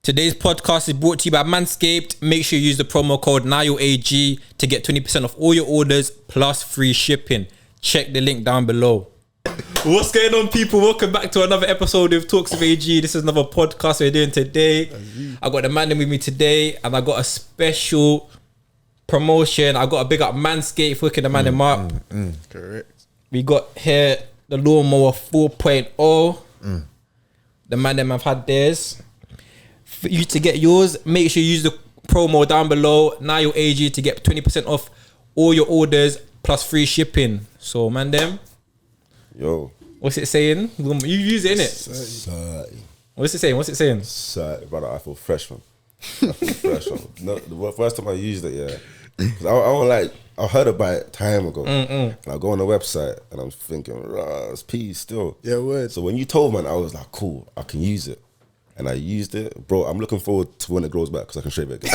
Today's podcast is brought to you by Manscaped. Make sure you use the promo code NILEAG to get 20% off all your orders plus free shipping. Check the link down below. What's going on, people? Welcome back to another episode of Talks with AG. This is another podcast we're doing today. I got the man with me today, and I got a special promotion. I got a big up Manscaped for hooking the man them up. Correct. We got here the lawnmower 4.0. The man them have had theirs. For you to get yours, make sure you use the promo down below, NILEAG, to get 20% off all your orders plus free shipping. So, man them. Yo. What's it saying? You use it, innit? Sorry. What's it saying? What's it saying? Sorry, brother, I feel fresh, man. I feel fresh, man. No, the first time I used it, yeah. 'Cause I was like, I heard about it time ago. And I go on the website and I'm thinking, it's peas still. Yeah, word. So when you told me, I was like, cool, I can use it. And I used it. Bro, I'm looking forward to when it grows back because I can shave it again.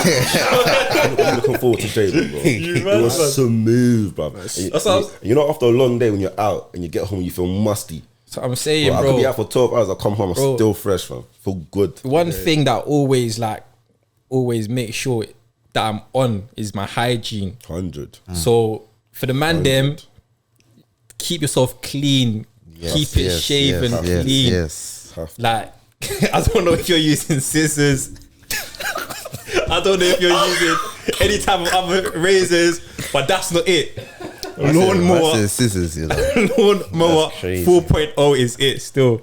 I'm looking forward to shaving, bro. It was smooth, bro. You know, after a long day when you're out and you get home and you feel musty. So I'm saying, bro. I could be out for 12 hours, I come home, I'm still fresh, man. Feel good. One thing that always make sure that I'm on is my hygiene. 100. So for the man them, keep yourself clean. Keep it shaven clean. Yes. Like, I don't know if you're using scissors. I don't know if you're using any type of other razors, but that's not it. Lawnmower, scissors, you know. Lawnmower 4.0 is it still.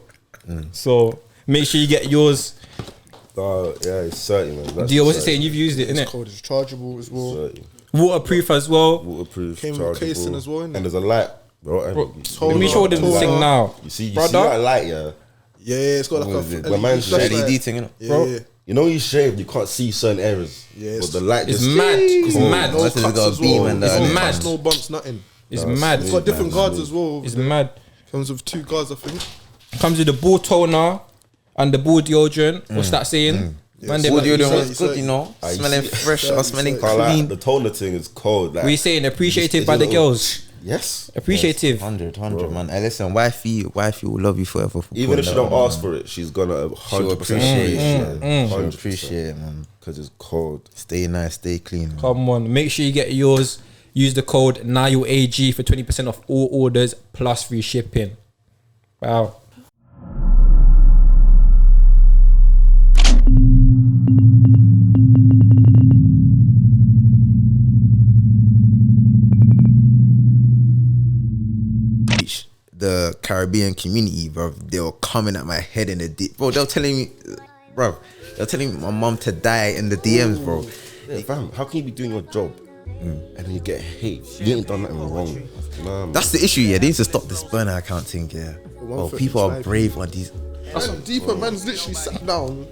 So make sure you get yours. Yeah, it's 30, man. Dio, what's it saying? You've used it, innit? It's cold. It's chargeable as well. 30. Waterproof as well. Waterproof, Came with chargeable. casing as well, innit? And there's a light, bro. Let me show them the thing now. You see brother. that light, yeah? Yeah, it's got like a When man's LED thing, innit? Yeah, Bro. yeah. You know, you shave, you can't see certain areas. Yeah, but the light It's just mad. It's mad. No Unless it's cuts got a as beam well. and It's that. no Mad. cuts, no bumps, nothing. It's No, mad. It's got different guards as well. It's mad. Comes with 2 guards, I think. Comes with the ball toner and the ball deodorant. What's that saying? Man, they Audio might- was good, you know. I Smelling see- fresh or smelling Can't lie, clean. the toner thing is cold. Like, we saying appreciated it's by a the little- girls. Yes. Appreciative. 100, man. Hey, listen, wifey will love you forever. For Even if she putting don't that ask for it, she's gonna 100% appreciate it. She'll 100%. appreciate it, man. Because it's cold. Stay nice, stay clean. Man. Come on, make sure you get yours. Use the code NILEAG for 20% off all orders plus free shipping. Wow. The Caribbean community, bro, they were coming at my head in the bro. They were telling me, bro, they're telling my mom to die in the DMs, bro. Yeah, fam, how can you be doing your job and then you get hate? You ain't done nothing wrong. Nah, man. That's the issue, yeah. They need to stop this burner account thing, yeah. Oh, people are brave on these. And deeper, man's literally sat down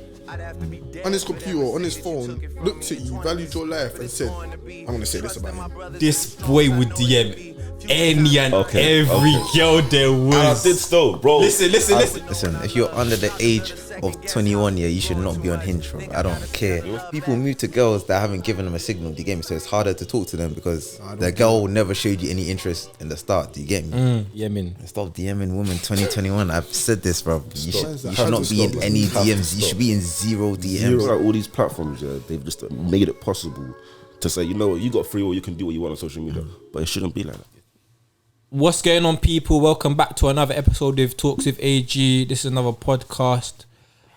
on his computer, on his phone, looked at you, valued your life, and said, I'm gonna say this about you. This boy would DM any and every okay. girl there And I was. did still, bro. Listen. Listen, if you're under the age of 21, yeah, you should not be on Hinge, bro. I don't care. People move to girls that haven't given them a signal. Do you get me? So it's harder to talk to them because the girl never showed you any interest in the start. Do you get me? Yeah, man. Stop DMing women 2021. I've said this, bro. You Stop. should not be in Stop. any You have to DMs. You stop. should be in zero DMs. Zero, like all these platforms, yeah, they've just made it possible to say, you know what, you got free will, you can do what you want on social media, but it shouldn't be like that. What's going on, people? Welcome back to another episode of Talks with AG. This is another podcast.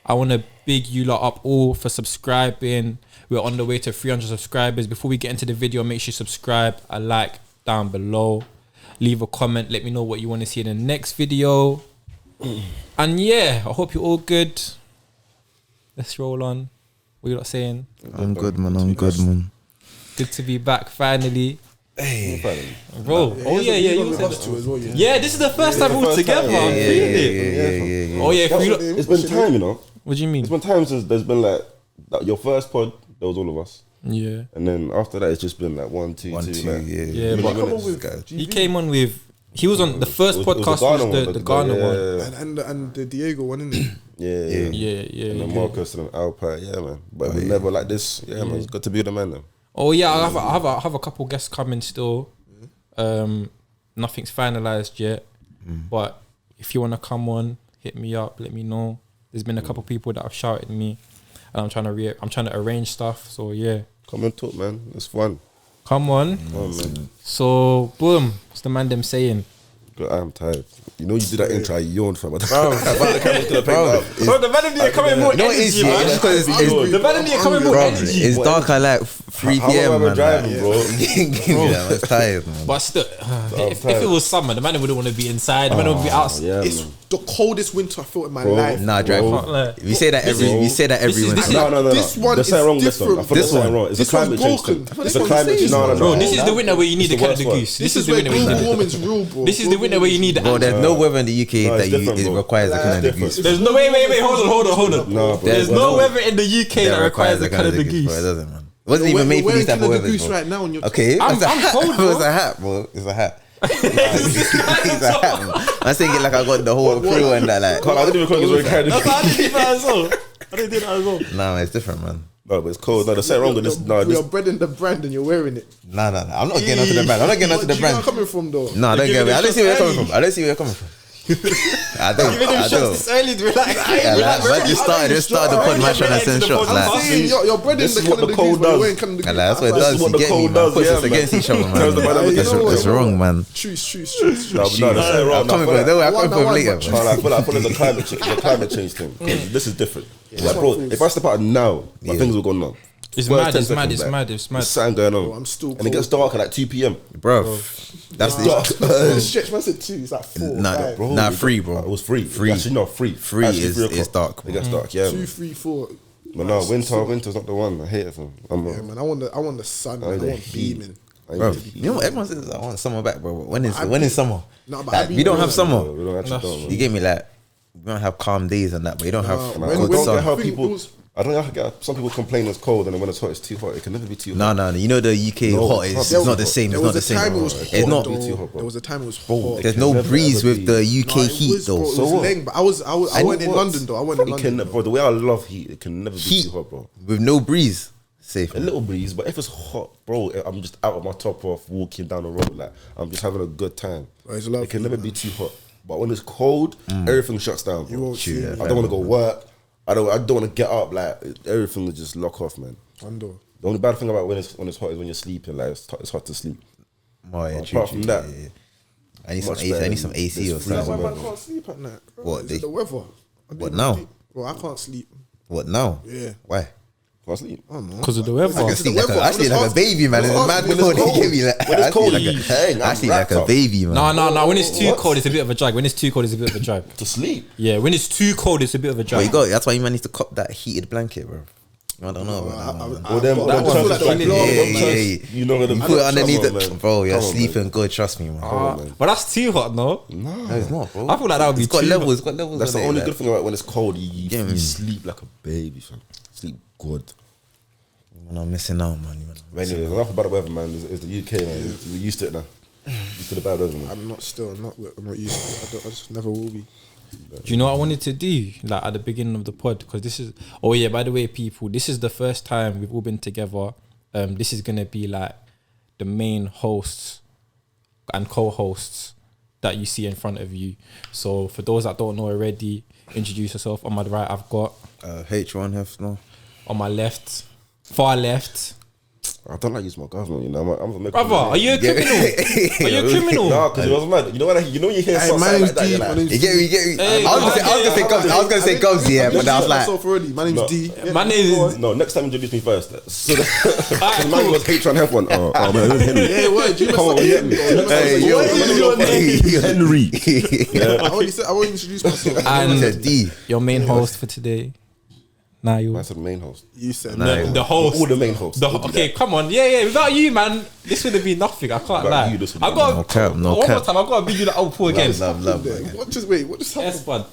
I want to big you lot up all for subscribing. We're on the way to 300 subscribers. Before we get into the video, make sure you subscribe, a like down below, leave a comment, let me know what you want to see in the next video. And yeah, I hope you're all good. Let's roll on. What you lot saying? I'm good, man. I'm good, man. Good to be back finally. Hey. Bro, Yeah, you with said us too as well, yeah. yeah, this is the first time we're all together. time. I'm feeling it. Yeah. Oh yeah, for you lot- It's been time, you know. what do you mean? It's been time since there's been like your first pod, there was all of us. Yeah. And then after that, it's just been like one, two, One, two. two, like, yeah. Yeah, but Come on with he came on with, he was on the first it was podcast was the Ghana one. And the Diego one, isn't it? Yeah. Yeah. And then Marcus and then Alpa, yeah, man. But we never like this. Yeah, man. It's good to be with the man, then. Oh yeah, I have a couple guests coming still. Nothing's finalized yet, but if you want to come on, hit me up, let me know. There's been a couple people that have shouted me and I'm trying to arrange stuff. So yeah, Come and talk, man. It's fun. come on. Oh, man. So boom, what's the man them saying? God, I'm tired. You know you did that intro, I yawned fam. I thought the camera's gonna pick Bro, up. Bro, the man them coming more No, it is, energy, yeah. man. It's because The man them coming more bro, energy. it's dark at like 3 How long p.m. have I man. driving, like, bro? yeah, I'm tired, man. But still, if it was summer, the man wouldn't want to be inside. The man would be outside. Yeah, It's man. the coldest winter I felt in my Bro. life. Nah, drive. Can't lie. We say that every. We say that every this winter. is- No. This one There's is something wrong with this one. I different. thought there's something wrong. It's a This one's climate change broken. thing. This It's a one's climate change. insane. No. Bro, this is the winter where you need It's the the Canada worst one. goose. This This is is the where winter where you global need. warming's real, bro. This is the winter where you need. Bro, there's no weather in the UK No, that it's different, it bro. requires a Canada different. goose. There's no wait. Hold on. No, bro. There's no weather in the UK that requires a Canada bro. It goose. doesn't, man. It wasn't even made for these type of Canada weather. goose right now, and you're Okay, I'm it's a hat. cold, bro. It's a hat, bro. It's a hat. It's a hat, man. I'm saying it like I got the whole crew and that. Like, I didn't even call it very kind That's of. how I did that as well. I didn't do that as well. nah, man, it's different, man. No, but it's cold. No, there's something wrong with this. No, You're this. breading the brand and you're wearing it. Nah. I'm not getting onto the brand. I'm not getting onto the Do you know where brand. I'm coming from, though? No, I don't get it. I don't see where you're coming from. I don't see where you're coming from. I don't. Giving him I shots don't. this early, relax. Yeah, like, man, just started the pod, man, trying to send shots. I'm Like, saying you're breading This the is what the Canada cold goose, but you're does. wearing Canada goose. and that's what it outside. does. is what You the get me, cold man. does, Puts yeah, us man. against each other, Tells the man. man that you know It's what? wrong, man. Choose. No, but no, there's something wrong. I'm coming for it. Don't worry, I'm coming for it later, No, man. I feel like the climate change thing. This is different. Like, bro, if I step out now, my fingers will go numb. It's Well, mad. 10 It's mad. seconds It's back. mad. It's mad. There's something going on. Bro, I'm still And it gets dark at like 2 p.m. Bro, that's the Stretch, man said 2. It's like 4. Nah, five. bro. Nah, free, bro. It was free. Free. Actually, no, free. Free Actually, is 3 o'clock. dark, It bro. gets dark, yeah. 2, Man. 3, 4. But no, winter's not the one. I hate it. Fam. Yeah, man. I want the sun. Man. I the want heat. beaming. Bro, you know what? Everyone says I want summer back, bro. But when is summer? No, but Like, I be- we don't have summer. We don't actually don't, man. You get me, like, we don't have calm days and that, but you don't have when- I good don't sun. get how I think people. it was- I don't know how get some people complain it's cold and then when it's hot it's too hot. It can never be too hot. No. You know the UK No, hot it's is not it's not the same. There It's not was the a time same. it was It's hot, not. though. too hot, bro. There was a time it was hot. There's can no never, breeze ever with be. the UK No, it heat was, though. bro, it So was what? leng, but I went in What? London though. I went in It London. can, bro. The way I love heat, it can never be Heat too hot, bro. with no breeze. Safe. A little breeze, but if it's hot, bro, I'm just out of my top off, walking down the road, like I'm just having a good time. Bro, it's lovely, It can never be man. too hot. But when it's cold, everything shuts down. Bro. won't see it. I don't want to go work. I don't want to get up. Like everything will just lock off, man. London. The only bad thing about when it's hot is when you're sleeping. Like it's hard to sleep. Oh, yeah, Apart from that, I need some much AC. I better need some than AC or this That's freezing why something. man can't sleep at night. Bro. What, Is they- it the weather? What now? Bro, I can't sleep. What now? Yeah. Why? can't sleep. I don't know. Because of the I weather. sleep like weather, I sleep like a baby, man. It's a mad when it's cold. cold. You get me? Like, When it's I cold, sleep you like hang. I I'm sleep like wrapped a up. baby, man. No. When it's too cold, it's a bit of a drag. When it's too cold, it's a bit of a drag. To sleep. Yeah, when it's too cold, it's a bit of a But drag. you got. That's why you man needs to cop that heated blanket, bro. I don't know about that, man. Or them I feel turns like like the blue. blow, Yeah, man. yeah. You know You put it underneath Come on, it, man. bro. You're Come on, sleeping man. good. Trust me, man. But that's too hot, no? No, it's not, bro. I feel like that would be It's got too levels. hot. It's got levels. That's on the it, only like. good thing about when it's cold. You Yeah, man. sleep like a baby, fam. Sleep good. Man, I'm missing out, man. But anyways, enough about the weather, man. It's the UK, man. We're used to it now. Used to the bad weather, man. I'm not used to it. I just never will be. Do you know what I wanted to do? Like at the beginning of the pod, because this is. Oh yeah, by the way, people, this is the first time we've all been together. This is gonna be like the main hosts and co-hosts that you see in front of you. So for those that don't know already, introduce yourself. On my right, I've got H1 Hefner. on my left, far left. I don't like using my government, you know. I'm a Brother, are you a criminal? Are you a criminal? No, because it was mad. You know when you you hear Hey, something my name's like that, D. you're My like, name's You get me? You get me? Hey, I was gonna say Gubs, yeah, but I was like, myself already. My name's No. D. My name is. no, next time introduce me first. So Alright, mine cool. was H1 F1. Oh man, it was Henry. Yeah, word. You Come on, must get me. Hey, yo, What is your name? Henry. I already introduced myself. I said D. Your main host for today. Nah, you. That's the main host. You said The host. All the main hosts. The, We'll do okay, that. come on. Yeah. Without you, man, this would have been nothing. I can't Without lie. you, this would I have got been No cap, no one more cap. time. I got to bid you the outpour again. Love, man. What just Yes, bud.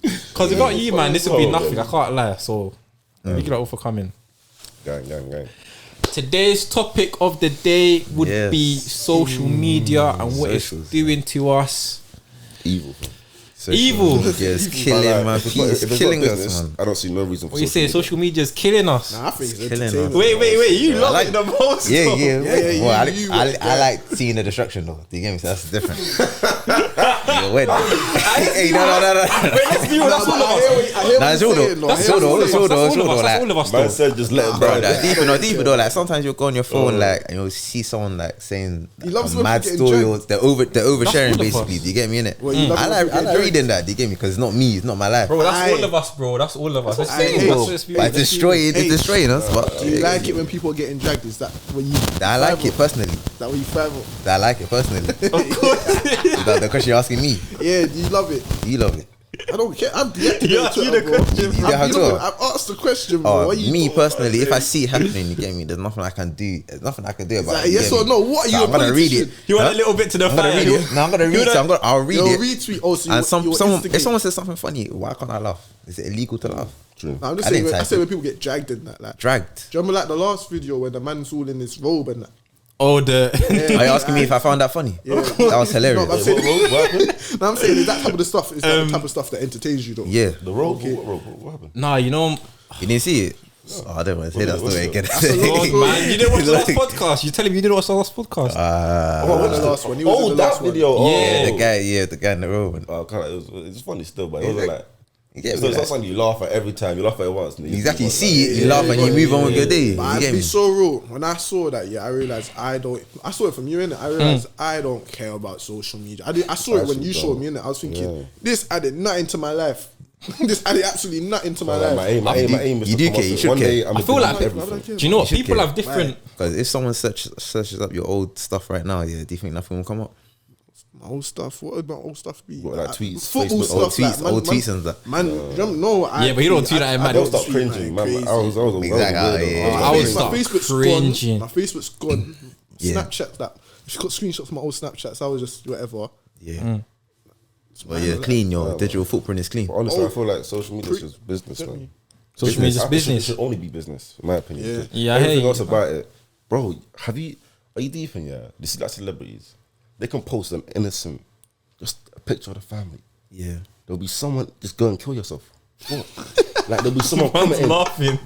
Because without you, man, this would be nothing. I can't lie. So, thank you lot all for coming. Gang. Today's topic of the day would Yes. be social media and what it's Socials, doing to us. Evil. fam. Evil. Yeah, it's killing, man. If it's not- It's if it's killing not us, business, man. I don't see no reason for What you saying? media. Social media is killing us. Nah, I think it's Killing us. entertainment. Wait. You love like- it the most. Yeah. yeah, Well, you I like like seeing the destruction though. Do you get me? So that's different. You're wed. Hey, no. Let's be real, that's all of us. Nah, it's real though. That's It's real though. all of Like, us. Man said just let it bro, ride. like, deep though. Like sometimes you'll go on your phone, like, and you'll see someone like saying He loves a when mad people story, getting or they're oversharing all of basically. us. Do you get me in it? Well, you love I when like people get reading that. Do you get me? Because it's not me. It's not my life. Bro, that's Aye. all of us, bro. That's all of us. Let's Aye. say Bro, let's be But it's destroying us. But Do you like it when people are getting dragged? Is that what you? I like it personally. Is that what you thrive on? I like it personally. Is that the question you're asking me? Yeah, do you love it? You love it. I don't care. I'm deactivated You asked me Twitter, the bro. question. You don't have to. I've asked the question, bro. What you Me got? personally, if I see it happening, you get me. There's nothing I can do. There's nothing I can do about Like, it. you yes get or me? no? What are So you? I'm gonna read it. You want Huh? a little bit to the I'm gonna read fire. it. No, I'm gonna read it. I'll read You'll it. retweet. Oh, so you, And you'll someone, instigate. if someone says something funny, why can't I laugh? Is it illegal to laugh? True. No, I'm just I saying. didn't I type say it. when people get dragged in that, like, Dragged. do you remember like the last video when the man's all in his robe and that? Oh, the Are you asking me if I found that funny? Yeah. That was hilarious. No, I'm saying, What happened? no, I'm saying is that type of the stuff. Is that the type of stuff that entertains you, though? Yeah. The rope? What happened? nah, you know, You didn't see it? Oh, I don't want to say that What's story it? again. God, man, you didn't watch the last podcast. You telling me you didn't watch the last podcast? What was the last one? He was in the that last one. video. Oh. Yeah, the guy in the room. Oh, kind of, it's funny still, but it wasn't like. Yeah, It's not something you laugh at every time. You laugh at it once. and exactly. You move on. see it, you laugh, and you move on with your day. But You I'd get be me? so real. When I saw that, I realized I saw it from you, innit? I realized I don't care about social media. I saw it when you showed me, innit? I was thinking, this added nothing to my life. This added absolutely nothing to my Like, life. my aim is You to do come care, off you it. should One care. day I'm I feel gonna like, delete everything. do you know what? should People care. have different. Because if someone searches up your old stuff right now, do you think nothing will come up? My old stuff. What would my old stuff be? What, like tweets, Football Facebook, stuff. Old tweets and that. Man, no. Yeah, but you don't tweet that, man. I Don't don't stop tweet, cringing, man. man. Crazy. I was a Exactly, weirdo. yeah. I would My stop Facebook's cringing. gone. My Facebook's gone. Yeah. Snapchat that. She got screenshots from my old Snapchats. I was just whatever. Yeah. Well, you're clean. Your digital footprint is clean. But honestly, I feel like social media is just business, man. Social media is just I think business. It should only be business, in my opinion. Yeah. 'Cause Yeah, I hear everything you. else about it, bro. Are you deep in? Yeah, you see like celebrities, they can post an innocent, just a picture of the family. Yeah. There'll be someone just go and kill yourself. What? Like there'll be someone Man's commenting. laughing.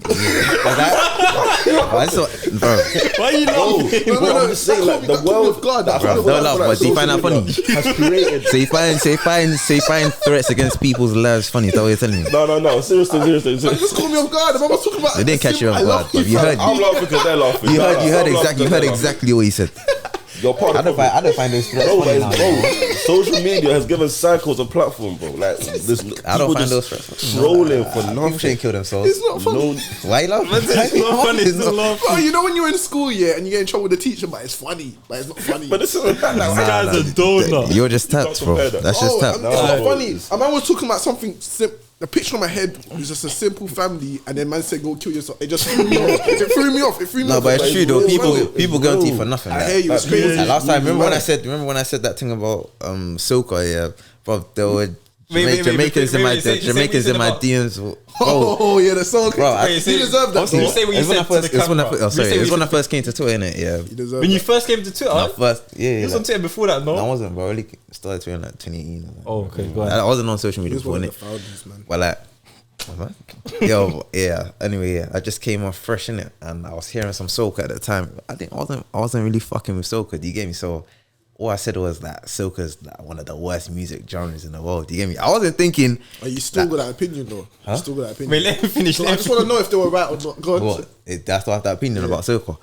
I saw, bro. Why are you laughing? No, I'm just saying, like the world. God, I feel Don't like laugh, but do you find that social funny? media has created. So you find threats against people's lives funny. Is that what you're telling me? No. Seriously. Just call me off guard. The man was talking about. They didn't catch you off I guard, love but you heard. I'm laughing because they're laughing. You heard I'm laughing exactly. You because heard they're exactly what he said. laughing. You're part I of don't the find those threats Bro, funny but now. bro, social media has given cycles a platform, bro. Like, this, I don't people find just those threats. trolling for People nothing. shouldn't kill themselves. It's not funny. No, Why you laughing? It's not funny. It's not laughing. Bro, you know when you're in school, and you get in trouble with the teacher, but it's funny, but it's not funny. but this is like, This guy's a donut. You're just tapped, bro. compare that. That's just tapped. it's not No, funny. it's- A man was talking about something. The picture on my head was just a simple family, and then man said, "Go kill yourself." It just threw me off. It threw me off. It threw me No, off. but it's Like, true though. funny. People go to you for nothing. I like- hear you. It's crazy. Like last time, remember Yeah. when I said that thing about Soca? Yeah, bro, there were Wait, Jamaicans in my wait, say Jamaicans what you in my said DMs. Bro, Oh yeah, the song. Bro, I- He deserved that. Can you say what you it's when I said to the first. It's when I camera? first. Oh, sorry, Can you it's say when I what first came to Twitter, innit? Yeah. He deserved When you that. first came to Twitter, My first, yeah. you was on Twitter before that, I no? wasn't, bro. I really started Twitter in like 2018. Oh, okay, go I ahead. wasn't on social He media was before, one of innit? the founders, man. Well, like, yeah. Anyway, yeah, I just came off fresh in it, and I was hearing some soca at the time. I wasn't really fucking with soca. Do you get me? So all I said was that soca's like one of the worst music genres in the world. Do you get me? I wasn't thinking. Are you still got that opinion though? You still got that opinion? Wait, let me finish. So I just want to know if they were right or not. Go on. What? That's why I have that opinion about soca.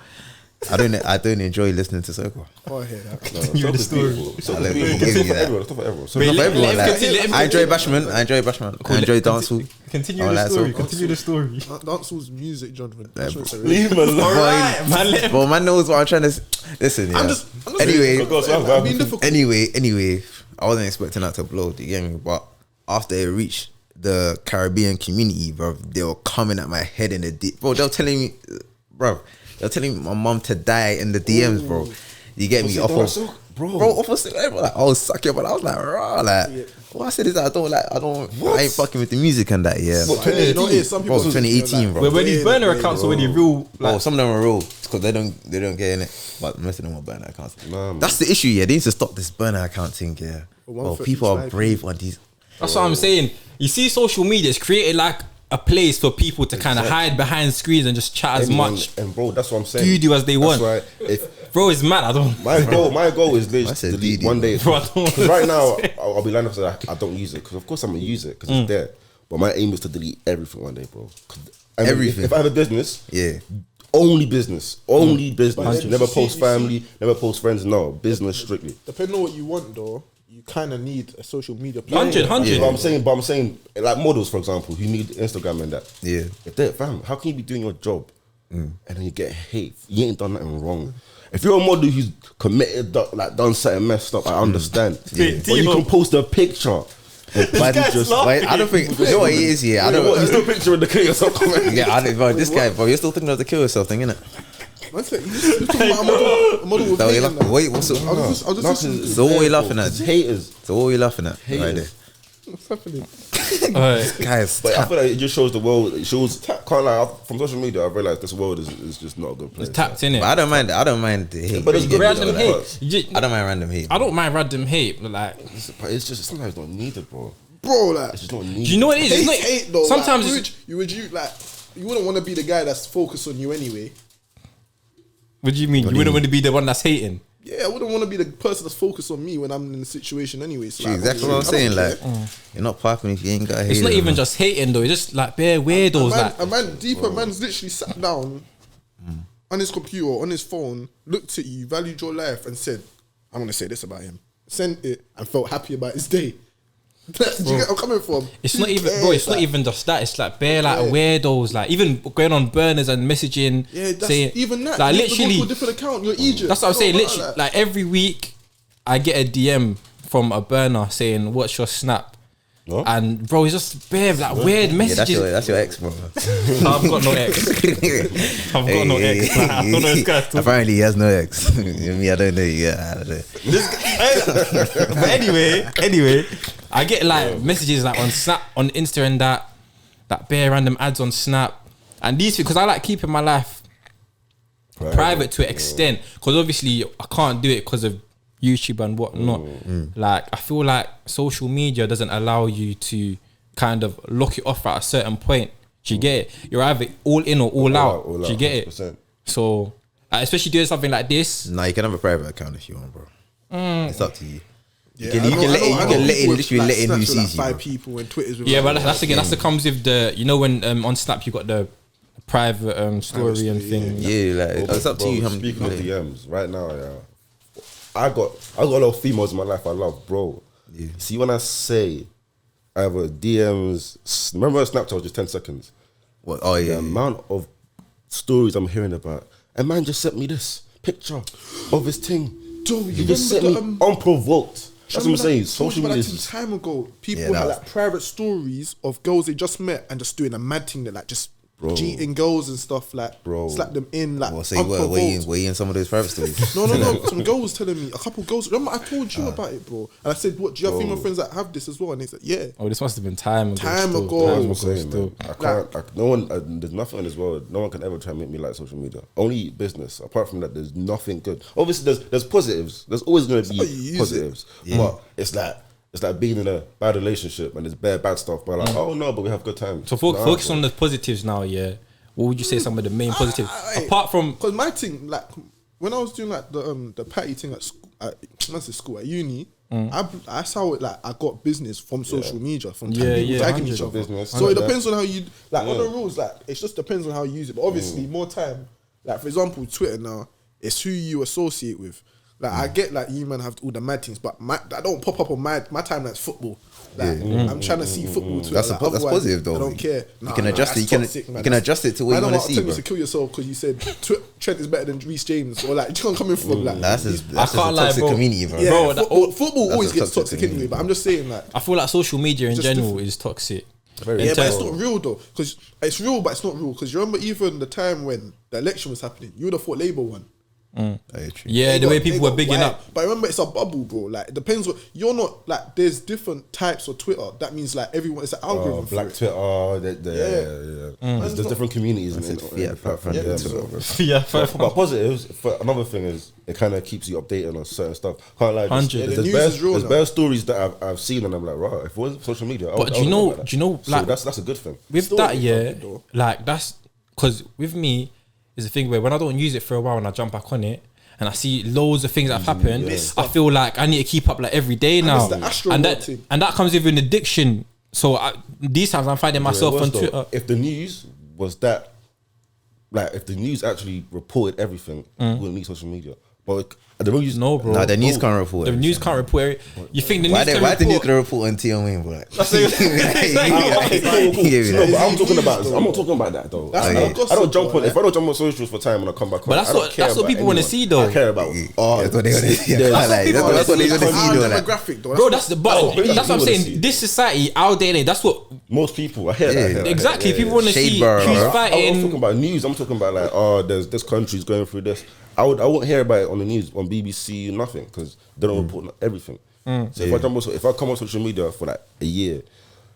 I don't enjoy listening to soca. Oh, I hear that. Continue the story. So I'll let people you give give it me for that. everyone. It's not for everyone. So Wait, Not for let everyone. him Like, continue, let him I enjoy continue. Bashment. I enjoy dancehall. Continue Oh, the that's story. all. Continue the story. Dancehall's music genre. leave him alone. Alright, man. Let him. But man knows what I'm trying to listen. Yeah. I'm just Anyway, Go on, so I'm being difficult. Anyway, I wasn't expecting that to blow. Do you get me? But after it reached the Caribbean community, bro, they were coming at my head in the deep. Bro, they were telling me, bro, they were telling my mom to die in the DMs, bro. You get me? Off of, bro, off of, like, I was sucking, but I was like, raw, like. What I said is that I ain't fucking with the music and that, yeah. What, 2018? Some people Bro, 2018, bro. Were these burner accounts already real? Oh, Like, some of them are real because they don't get in it, but most of them are burner accounts. Nah, man. That's the issue, yeah. They need to stop this burner account thing, yeah. one Well, for people each are IP. brave on these. that's what I'm saying. You see, social media is created like a place for people to kind of hide behind screens and just chat as much. And bro, that's what I'm saying. do as they want. That's why if Bro, it's mad. I don't. My goal is I said delete DD, one day. Bro, I don't Because right now, I'll be lying if I say I don't use it. Because of course I'm gonna use it because it's there. But my aim is to delete everything one day, bro. Everything. If I have a business, Yeah. only business. But Never you post see- family. Never post friends. No business strictly. Depending on what you want, though, you kind of need a social media. 100. But I'm saying, like models, for example, who need Instagram and that. Yeah. If they're fam, how can you be doing your job and then you get hate? You ain't done nothing wrong. If you're a model who's committed, done something messed up, I understand. Yeah. But you can post a picture. But I don't think. You know what it is? Yeah, I don't. You still picturing the kill yourself comment. Yeah, I don't. Bro, this guy, bro, you're still thinking of the kill yourself thing, innit? You're talking about a model with So hate you're and laughing. that. Wait, what's up? I was just listening. So what are you laughing at? It's haters. So what are you laughing at? Right there. Haters. What's happening? Alright. Guys, But I feel like it just shows the world. It shows. Can't lie. From social media, I realized this world is just not a good place. It's tapped in it. but I don't mind. I don't mind the hate. But it's good. Random Like, hate. You just- I don't mind random hate. I don't mind random hate, but like, But it's just sometimes not needed, bro. Bro, like, It's just not needed. do you know what it is? It's not, hate though. sometimes like, it's, you wouldn't want to be the guy that's focused on you anyway. what do you mean? You wouldn't want to be the one that's hating. Yeah, I wouldn't want to be the person that's focused on me when I'm in the situation anyway. So like, Exactly what I'm I don't saying. care. Like, you're not popping if you ain't got hate. It's not even just hating though. It's just like bare weirdos. Like, a man's literally sat down on his computer, on his phone, looked at you, valued your life, and said, "I'm gonna say this about him." Sent it and felt happy about his day. Do you get where I'm coming from? it's Who not even, cares, bro. It's like, not even just that. It's like bare like weirdos. Like even going on burners and messaging. Yeah, that's saying even that. Like You have to go literally, to a different account. You're Egypt. that's what I'm It saying. don't Literally, matter, like every week, I get a DM from a burner saying, "What's your snap?" No? And bro, it's just bare like weird Yeah, messages. that's your ex, bro. I've got no ex. I've got no ex. Like, I don't know this guy's talking. Apparently, he has no ex. Me, I don't know. Yeah, I don't know. But anyway, I get like messages like on Snap, on Insta and that bare random ads on Snap, and these because I like keeping my life private to an extent because obviously I can't do it because of YouTube and whatnot. Like I feel like social media doesn't allow you to kind of lock it off at a certain point. Do you get it? You're either all in or all out. Do you get it? 100%. So especially doing something like this. Nah, you can have a private account if you want, bro. It's up to you. Yeah, You can I know let people in with, literally let in who Snaps with, sees you, 5 bro. people and Twitter's with Yeah, like, but that's again. That's the comes with the when on Snap you got the private story and thing. Yeah, like it's up to you. How many Speaking people of DMs, right now, yeah, I got a lot of females in my life I love, bro. Yeah. See, when I say I have a DMs, remember Snapchat was just 10 seconds. What? Oh The yeah. amount of stories I'm hearing about. A man just sent me this picture of his thing. Dude, He you just sent remember me the, unprovoked. That's what I'm saying. Social media That is time ago, people Yeah, that had was- like private stories of girls they just met and just doing a mad thing that like just Bro. cheating girls and stuff like Bro. slap them in like Well, say were you in some of those private stories? No. Some girls telling me, a couple girls. Remember, I told you about it, bro. And I said, "What? Do you have female friends that have this as well?" And they said, "Yeah." Oh, this must have been time ago. Time still. ago. That's Time what I'm saying, still. man. I can't. No one. There's nothing in this world. No one can ever try and make me like social media. Only business. Apart from that, there's nothing good. Obviously, there's positives. There's always going to how you be use positives. But it's like being in a bad relationship and there's bare bad stuff. But like, oh no, but we have good times. So focus on the positives now. Yeah. What would you say some of the main positives apart from? Because my thing, like when I was doing like the patty thing at school, at uni, I saw it like I got business from social media, from people tagging each 100%. other. Business. So it 100%. depends on how you like on the rules. Like it just depends on how you use it. But obviously, more time. Like for example, Twitter now, it's who you associate with. Like I get like you man have all the mad things, but I don't pop up on my timeline's football. Like I'm trying to see football. Twitter, That's like, that's otherwise, positive though. I don't care. You can adjust it. You can adjust it to what you want to see, tell bro. you to kill yourself because you said Trent is better than Reece James, or like you can't come in from like. That's just a can't lie, toxic bro. community, bro. Yeah, Bro, football always a gets toxic toxic anyway. But I'm just saying, like, I feel like social media in Just general is toxic. Very In yeah, but terms- it's not real though, because it's real, but it's not real. Because you remember even the time when the election was happening, you would have thought Labour won. Very true. Yeah, the way people were bigging up. But remember, it's a bubble, bro. Like it depends what you're not like. There's different types of Twitter. That means like everyone. It's an algorithm. Black for it. Twitter, yeah. There's different communities in Yeah, platform. yeah, Yeah, But positives. Another thing is it kind of keeps you updated on certain stuff. Can't lie. 100. Yeah, the There's news bare, is real there's now. bare stories that I've seen and I'm like, right. If it wasn't for social media, I But would- do I you would know? about that. Do you know? So Like that's a good thing. with Still that, ain't yeah, fucking though. like that's because with me is the thing where when I don't use it for a while and I jump back on it, and I see loads of things that have happened, I feel like I need to keep up like every day now, and that comes with an addiction. So these times I'm finding myself on Twitter. If the news was that, like, if the news actually reported everything, we wouldn't need social media. But the news, no, bro. No, the news can't report. The news can't report. You think the news? Why the news can report on Tion Wayne, bro? No, but I'm talking about. I'm not talking about that though. I don't jump on. If I don't jump on socials for time when I come back, but that's what people want to see though. I care about. That's what they want to see. That's what they want to see though. Demographic though. Bro, that's what I'm saying. This society, our day and age, that's what most people. I hear that. Exactly. People want to see who's fighting. I'm talking about news. I'm talking about like, there's this country's going through this. I won't hear about it on the news, on BBC, nothing, because they don't report everything. So if I come on social media for like a year,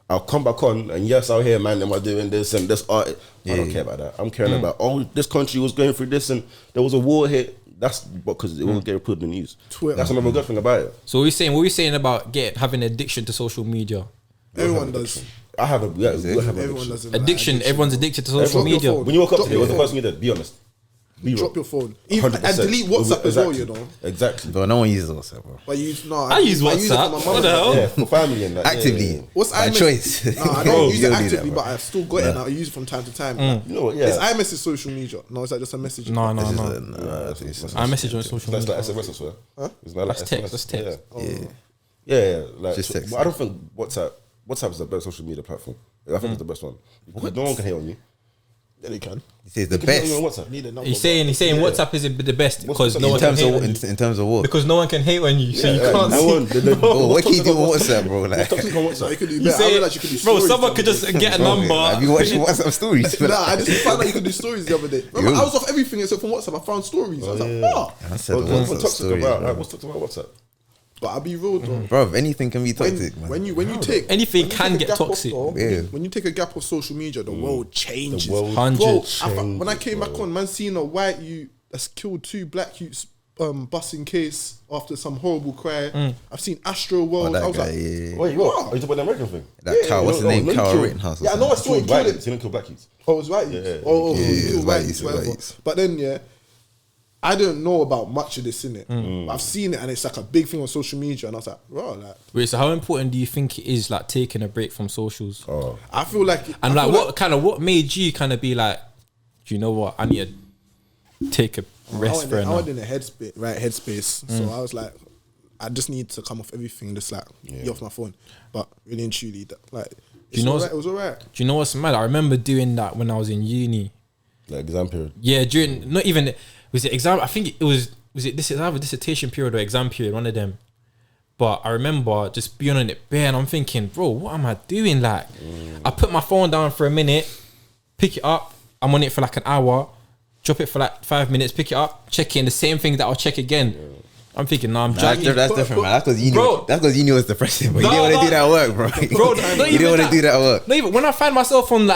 I'll come back on, and yes, I'll hear, man, am I doing this and this art? I don't care about that. I'm caring about, this country was going through this and there was a war here. That's because it won't get reported in the news. Twitter. That's another good thing about it. So what are we saying about having addiction to social media? Everyone does. I have Everyone does. Addiction. Everyone's addicted to social media. When you woke up today, what's the first thing you did? Be honest. Drop your phone. And delete WhatsApp as well, you know. Exactly. But no one uses WhatsApp, bro. But I use WhatsApp. What the hell? Yeah, for family and that. Actively. What's by choice. No, I don't use it actively, but I've still got it and I use it from time to time. You know what? Yeah. Is iMessage social media? No, is that just a message? No. iMessage on social media. That's like SMS, I swear. Huh? That's text. That's text. Yeah. Like, just text. I don't think WhatsApp is the best social media platform. I think it's the best one. Because no one can hate on you. Yeah, they can. He says the best. He's saying WhatsApp is the best because no one can hate on you. In terms of what? Because no one can hate on you, so you can't see. What can you do on WhatsApp, bro? Like, you could do better. I realized you could do stories. Bro, someone could just get a number. Have you watched WhatsApp stories? Nah, I just found out you could do stories the other day. Remember, I was off everything except from WhatsApp. I found stories. I was like, oh. I said what's toxic about WhatsApp? But I'll be real though, bro. Anything can be toxic. When you take anything can get toxic. When you take a gap of social media, the world changes. Bro, when I came back on, man, seen a white youth that's killed 2 black youths busting case after some horrible cry. I've seen Astro World. I was like, wait, what? Are you talking about the American thing? That cow, what's his name? Cow Rittenhouse. Yeah, I know. I saw him kill it. He didn't kill black youths. Oh, it was white youths. Oh, he killed white youths, whatever. But then I didn't know about much of this in it. I've seen it and it's like a big thing on social media, and I was like, bro, like. Wait, so how important do you think it is, like, taking a break from socials? I feel like, and like, what made you kind of be like, do you know what? I need to take a rest for a I went in a headspace. So I was like, I just need to come off everything, just like get off my phone. But really and truly, it was alright. Do you know what's mad? I remember doing that when I was in uni. Like exam period. Yeah, during not even. Was it exam? I think it was it this is either dissertation period or exam period, one of them. But I remember just being on it bare and I'm thinking, bro, what am I doing? Like, I put my phone down for a minute, pick it up, I'm on it for like an hour, drop it for like 5 minutes, pick it up, check in, the same thing that I'll check again. I'm thinking, I'm dragging. That's different, man. That's because uni was depressing, but you didn't want to do that work, bro. You didn't want to do that work. No, even when I find myself on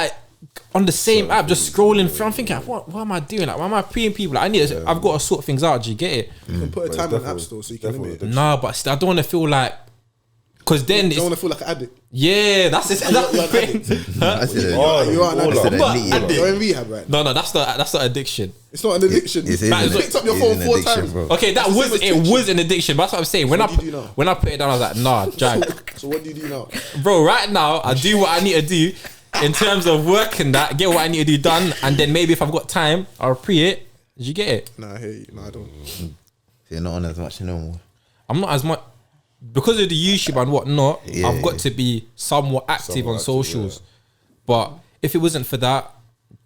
the same app, just scrolling through, I'm thinking, what am I doing? Like, why am I preying people? Like, I've got to sort things out. Do you get it? You can put a time on App Store so you can limit it. Nah, but I don't want to feel like, because then you don't want to feel like an addict. Yeah, that's it. That's the thing. You are an addict. You're in rehab, right? No, that's not addiction. It's not an addiction. You picked up your phone 4 times, bro. Okay, it was an addiction. But that's what I'm saying. When I put it down, I was like, nah, drag. So what do you do now, bro? Right now, I do what I need to do. In terms of working that, get what I need to do done, and then maybe if I've got time, I'll pre it. Did you get it? Nah, I hear you. No, I don't. You're not on as much no more. I'm not as much because of the YouTube and whatnot. I've got to be somewhat active on socials. But if it wasn't for that,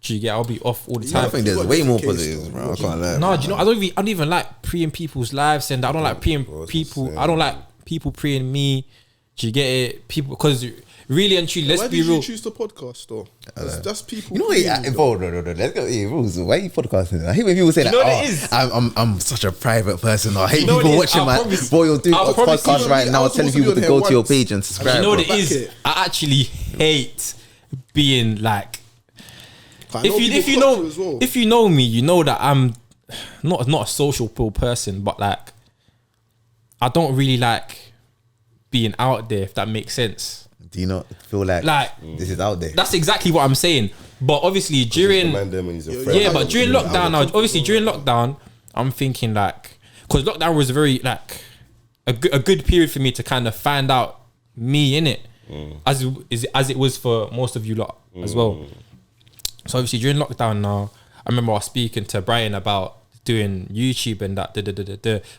do you get? I'll be off all the time. I think there's way more positives, bro. I can't lie. No, do you know? I don't even like preying people's lives, and I don't like preying people. I don't like people preying me. Do you get it? People, because. Really and truly, let's be real. Why did you choose the podcast though? That's people. You know what? No. Let's go. Rules. Why are you podcasting? I hate when people say I'm such a private person. Or I hate people watching my boy. You're doing a podcast right now, telling people to go to your page and subscribe. You know what it is? I actually hate being like. If you know me, you know that I'm not a social person, but like I don't really like being out there. If that makes sense. Do you not feel like this is out there? That's exactly what I'm saying. But obviously during lockdown, I'm thinking like, because lockdown was very like a good period for me to kind of find out me in it, as it was for most of you lot as well. So obviously during lockdown now, I remember I was speaking to Brian about doing YouTube and that,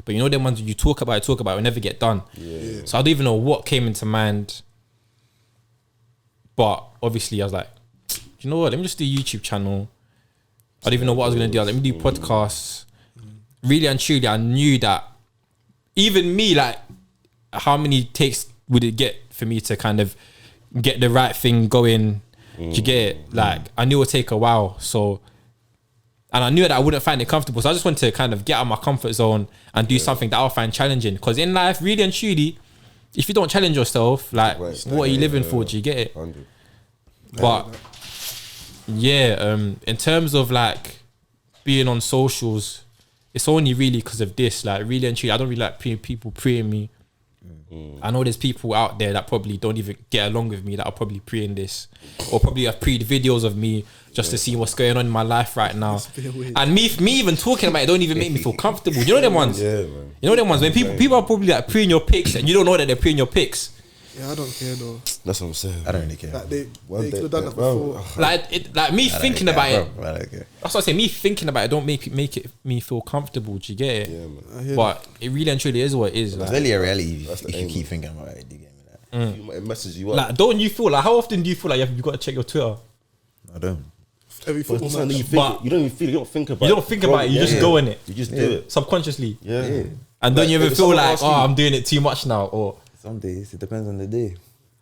but you know them ones you talk about will never get done. Yeah. So I don't even know what came into mind, but obviously I was like, you know what? Let me just do a YouTube channel. I don't even know what I was gonna do. Let me do podcasts. Really and truly, I knew that even me, like, how many takes would it get for me to kind of get the right thing going? Do you get it? Like, I knew it would take a while. So, and I knew that I wouldn't find it comfortable. So I just wanted to kind of get out of my comfort zone and do something that I'll find challenging. Because in life, really and truly, if you don't challenge yourself, like, what are you living for? Do you get it? 100. But yeah, in terms of like being on socials, it's only really because of this. Like, really and truly, I don't really like people preying me. I know there's people out there that probably don't even get along with me that are probably preying this, or probably have preed videos of me just to see what's going on in my life right now. And me even talking about it don't even make me feel comfortable. You know them ones? Yeah, man. You know them ones when people are probably like preying your pics and you don't know that they're preying your pics. Yeah, I don't care though. That's what I'm saying. I don't really care. Like they could have done that before. Like me thinking about it. Bro, I don't care. That's what I say. Me thinking about it don't make me feel comfortable. Do you get it? Yeah, man. But it really and truly is what it is. It's Like, really a reality if the you aim. keep thinking about it. Do you get me? That? It messes you up. like, don't you feel like, how often do you feel like you've got to check your Twitter? I don't. Every But football it's something match. you think. But- You don't even feel it. You don't think about it. You don't think about it. You just go in it You just do it. subconsciously. Yeah. And don't you ever if feel someone like, asks oh, you- I'm doing it too much now, or Some days it depends on the day.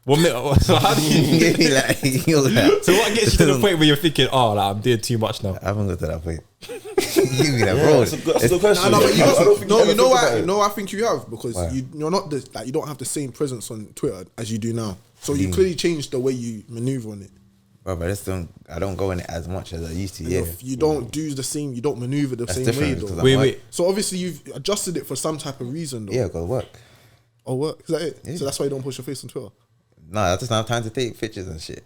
what? So how do you? Get me? Like, you're like, So what gets you to the point where you're thinking, oh, like, I'm doing too much now? I haven't got to that point. Give me that, bro. That's a good question. No, but I don't think no, ever you know think why? about it. No, I think you have because Why? you're not you don't have the same presence on Twitter as you do now. So you clearly changed the way you maneuver on it. Bro, but I don't go in it as much as I used to. Yeah, You don't do the same. You don't maneuver the that's same way different. though. 'cause I'm Wait, like- wait. So obviously you've adjusted it for some type of reason though. Yeah, gotta work. Oh, what? Is that it? Yeah. So that's why you don't post your face on Twitter. Nah, I just don't have time to take pictures and shit.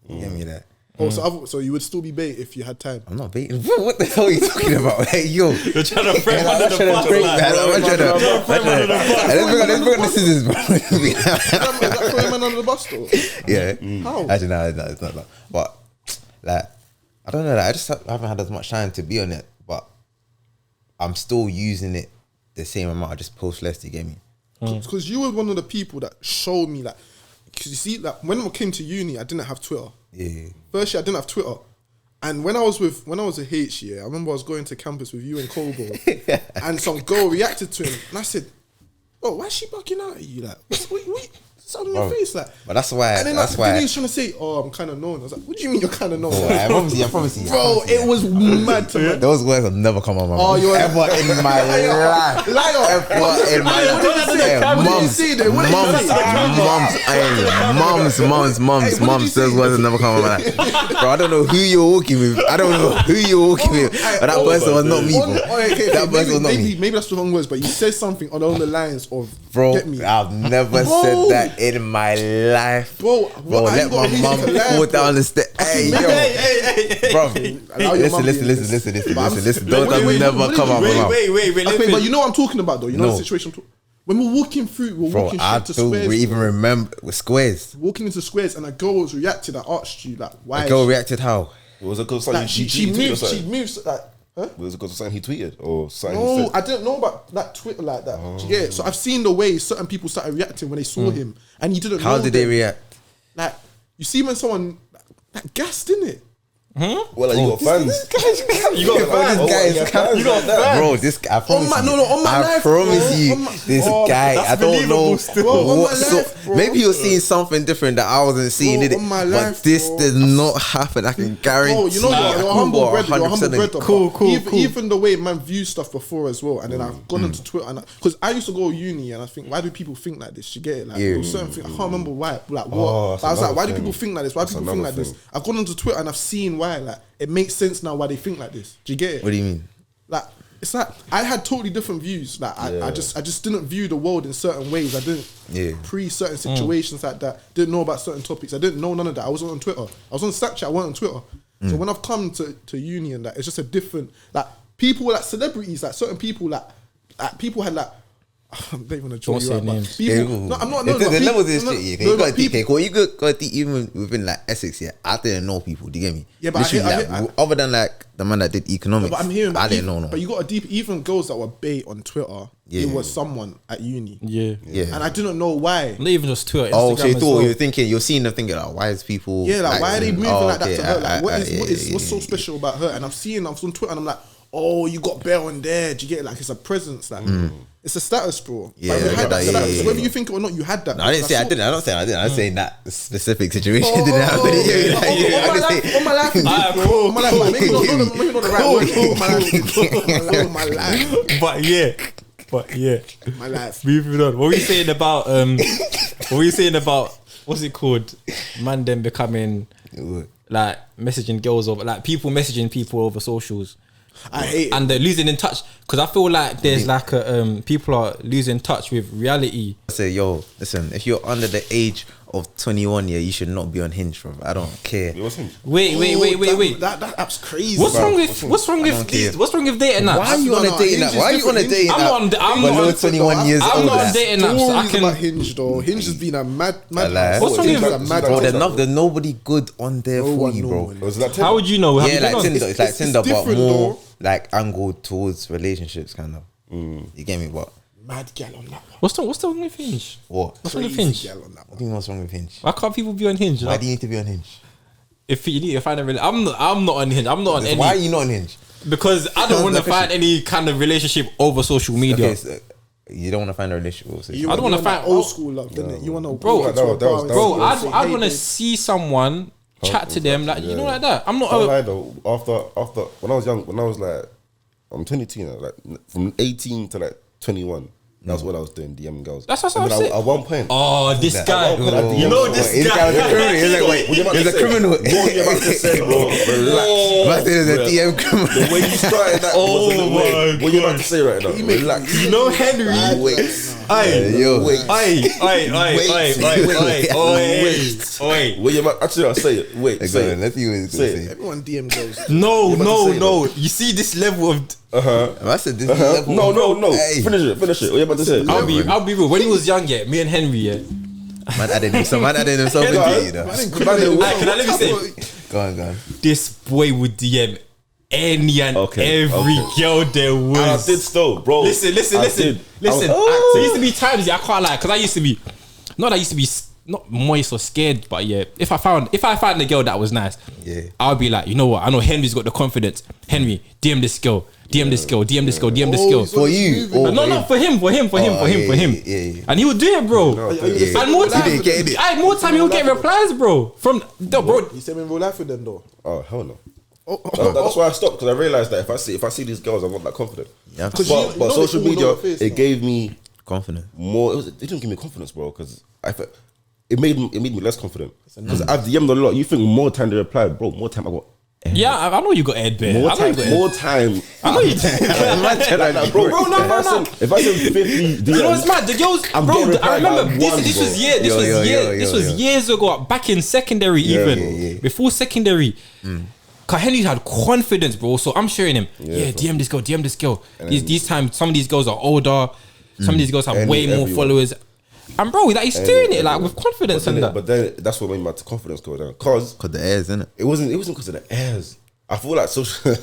You get me that? Oh, so you would still be bait if you had time. I'm not baiting. What the hell are you talking about? Hey, yo. You're trying to frame I'm under not the trying to bus, break like, that. bro. I'm not trying to. Let's bring on the scissors, bro. Is that throwing man under the bus though? Yeah. How? Actually, no, it's not that. But like, I don't know. Like, I just haven't had as much time to be on it. But I'm still using it the same amount. I just post less. You get me? Because you were one of the people that showed me like, because you see, like when I came to uni, I didn't have Twitter. Yeah. First year, I didn't have Twitter. And when I was a H year, I remember I was going to campus with you and Kobo, and some girl reacted to him, and I said, "Oh, why is she bugging out at you? Like, what's on your Bro, face? Like." but that's why. And then That's then why. he was trying to say, "Oh, I'm kind of known." I was like, "What do you mean you're kind of known?" Bro, I promise you. Bro, it was mad to me. Those words have never come out of my Oh, mouth. you're Ever in my life. Liar. Ever in my What did you say? life. What did you say then? What did you say? Mums. Those words have never come out of my life. Bro, I don't know who you're walking with. But that person was not me, bro. That person was not me. Maybe that's the wrong words, but you said something along the lines of, Bro, get me. I've never Bro. said that in my life. Bro, Bro, what, I let ain't got my a reason mum to lie, fall bro. down the stairs. Hey, yo. Bro, Allow your mum to hear this. listen. Wait, Those wait, will wait, never what did come you- out of my mouth. Wait. Okay, but you know what I'm talking about though. You know No. the situation. When we're walking through, we're Bro, walking I straight to don't squares. even remember with squares. Walking into squares, and a girl was reacted. I asked you like, why? The girl reacted how? Was it because something Like he she tweeted or moved. She something? moves like. Huh? Was it because of something he tweeted or something he No, said? I didn't know about that Twitter like that. Do you get it? So I've seen the way certain people started reacting when they saw him, and you didn't. How know did they them. react? Like you see when someone like gassed in it. Well, like, you got fans. You got fans. You got fans. Bro, this guy, I promise my- you. no, on my I life, promise bro. you, On my- this oh, guy, that's I don't know believable still. Bro, on what. my So life, bro. maybe you're seeing something different that I wasn't seeing, Bro, did it? on my But life, this bro. did not happen. I can guarantee. Oh, you know you're a humble brother. You're a humble 100%. brother. Cool, but cool, even, cool. Even the way man views stuff before as well, and then I've gone onto Twitter, and because I used to go to uni, and I think, why do people think like this? You get it? Like Yeah. there was certain things I can't remember why. Like what? Oh, that's But I was like, another why do thing. people think like this? Why do That's people think like another this? thing. I've gone onto Twitter and I've seen why. Like it makes sense now why they think like this. Do you get it? What do you mean? Like it's like I had totally different views. Like I just didn't view the world in certain ways. I didn't pre certain situations like that. Didn't know about certain topics. I didn't know none of that. I wasn't on Twitter. I was on Snapchat. I wasn't on Twitter. So when I've come to uni and that, it's just a different like people like celebrities, like certain people, like people had like. I don't even want to Don't say names. No, I'm not. No, the levels of this no, shit. no, You but got people- DK. You got even within like Essex. Yeah, I didn't know people. Do you get me? Yeah, but other than like the man that did economics, But I'm hearing. I But didn't know. But you got a deep. Even girls that were bait on Twitter. Yeah. It was someone at uni. Yeah. Yeah. And I didn't know why. Not even just Twitter. Oh, Instagram so you as thought well. you're thinking, you're seeing them thinking, like, why is people? Yeah, like why are they moving like that okay, to her? Like what's yeah, so special about her? And I'm on Twitter and I'm like, oh, you got Bell on there. Do you get it? Like it's a presence. Like it's a status, bro. Yeah, like, we I had get that. that, So yeah. whether you think it or not, you had that. No, I didn't say I saw- didn't. I'm not saying I didn't. I'm saying that specific situation Oh, didn't happen. on my life, bro. On my life, maybe not the right word. On my life, But yeah. my life. Moving on. What were you saying about what's it called? Man them becoming like messaging girls over, like people messaging people over socials. I hate it. And they're losing in touch, because I feel like there's like a people are losing touch with reality. I say, yo, listen, if you're under the age of 21, yeah, you should not be on Hinge, bro. I don't care. What's him? Wait. That app's crazy. What's bro. wrong with dating apps? Why are you on a dating app? Why are you on a dating app? I'm But not you're on- 21 years I'm old. not on like. dating apps. I Stories can. about Hinge though. Hinge has been a mad. Alive. What's wrong with- Bro, there's nobody good on there for you, bro. Was that How would you know? Have Yeah, you been like on? Tinder. It's like it's Tinder, but different more though. like angled towards relationships, kind of. You get me? What? Mad gal on that one. What's wrong with Hinge? What? What's wrong with Crazy Hinge? gal on that What one. do you know what's wrong with Hinge? Why can't people be on Hinge? Why Like, do you need to be on Hinge? if you need to find a I'm not on Hinge. I'm not on any. Why are you not on Hinge? Because I don't want to find any kind of relationship over social media. Okay, so you don't want to find a relationship. Also. You I don't want wanna that find- old school love, didn't it? You want to Bro, Bro, I'd want want to see someone chat to them, like, you know, like that. I'm not. I lie though. After when I was young, when I was like, I'm 22 now. Like from 18 to like 21. That's what I was doing, DMing girls. That's what And I'm then saying. At one point, Oh, this guy. Oh, You know this This guy was a guy. criminal. He's like, wait, What you about he's to a say? criminal. What you about to say, bro? Relax. But there's a DM criminal. The way you started that was the way. What you about to say right now? Relax. You know Henry. Wait. Yo, Wait. Oi. What you about? Actually, I'll say it. Wait. Go Say on, it. let's see what he's Say gonna it. say. Everyone DM girls. No. You see this level of. I said this level. No. Hey. Finish it. What you about to say? I'll be real. When he was young, yeah, me and Henry, yeah. Man added himself into it, you know. Can I let me say? Go on. This boy would DM any and every girl there I was. did still, bro. Listen. I did. There used to be times, yeah, I can't lie, because I used to be, not that I used to be not moist or scared, but yeah, if I found a girl that was nice, Yeah. I'll be like, you know what? I know Henry's got the confidence. Henry, DM this girl. DM this girl. For you. But no, not for him. Yeah. And he would do it, bro. Yeah. And more You time, didn't get it. more time he'll get replies, bro. From the bro. You said in real life with them though. Oh hell no. That's why I stopped, because I realized that if I see these girls, I'm not that confident. Yeah. But you know social they all media, know the face, it no? gave me Confident. more. It didn't give me confidence, bro, because I felt it made me less confident. Because I've DM'd a lot. You think more time to reply, bro? More time I got. Yeah, I know you got Ed Bear. More I know you time. got Ed. More time. I know you did. Like, bro, Bro, no. If I send 50 DMs, You know what's mad? The girls, I'm bro. getting I replied by remember one, this bro. was years. This was years ago. Back in secondary, even before secondary. Cause Henry had confidence, bro. So I'm sharing him. Yeah, DM this girl. These times, some of these girls are older. Some of these girls have way more everyone. followers. And bro, like he's doing it like with confidence and that. But then that's what made my confidence go down. Cause The airs, innit? it wasn't because of the airs. I feel like social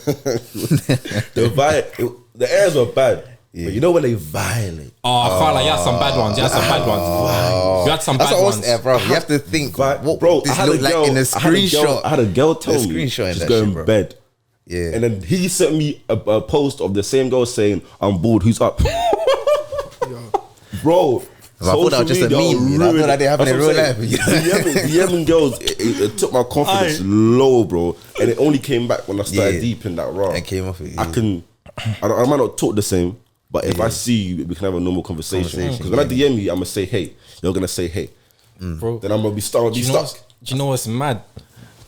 the airs were bad. But you know when they violate. Oh, I can't like you had some bad ones. You had some bad ones. You had some That's bad what I ones. was bro. You have to think what Bro, this looked like in a screenshot. I had a girl tell The me screenshot in she's that going shit, to bro. bed. Yeah. And then he sent me a post of the same girl saying, I'm bored, who's up? Bro, I thought that was just a social media meme, you know? I thought that didn't happen in ruined- real That's what I'm life. saying. DMing girls, it took my confidence low, bro. And it only came back when I started Yeah. deep in that raw. And came off it, I yeah. I might not talk the same, but if I see you, we can have a normal conversation. Because when I DM you, I'm going to say, hey. You're going to say, hey. Bro. Then I'm going to be stuck. Do you know what's mad?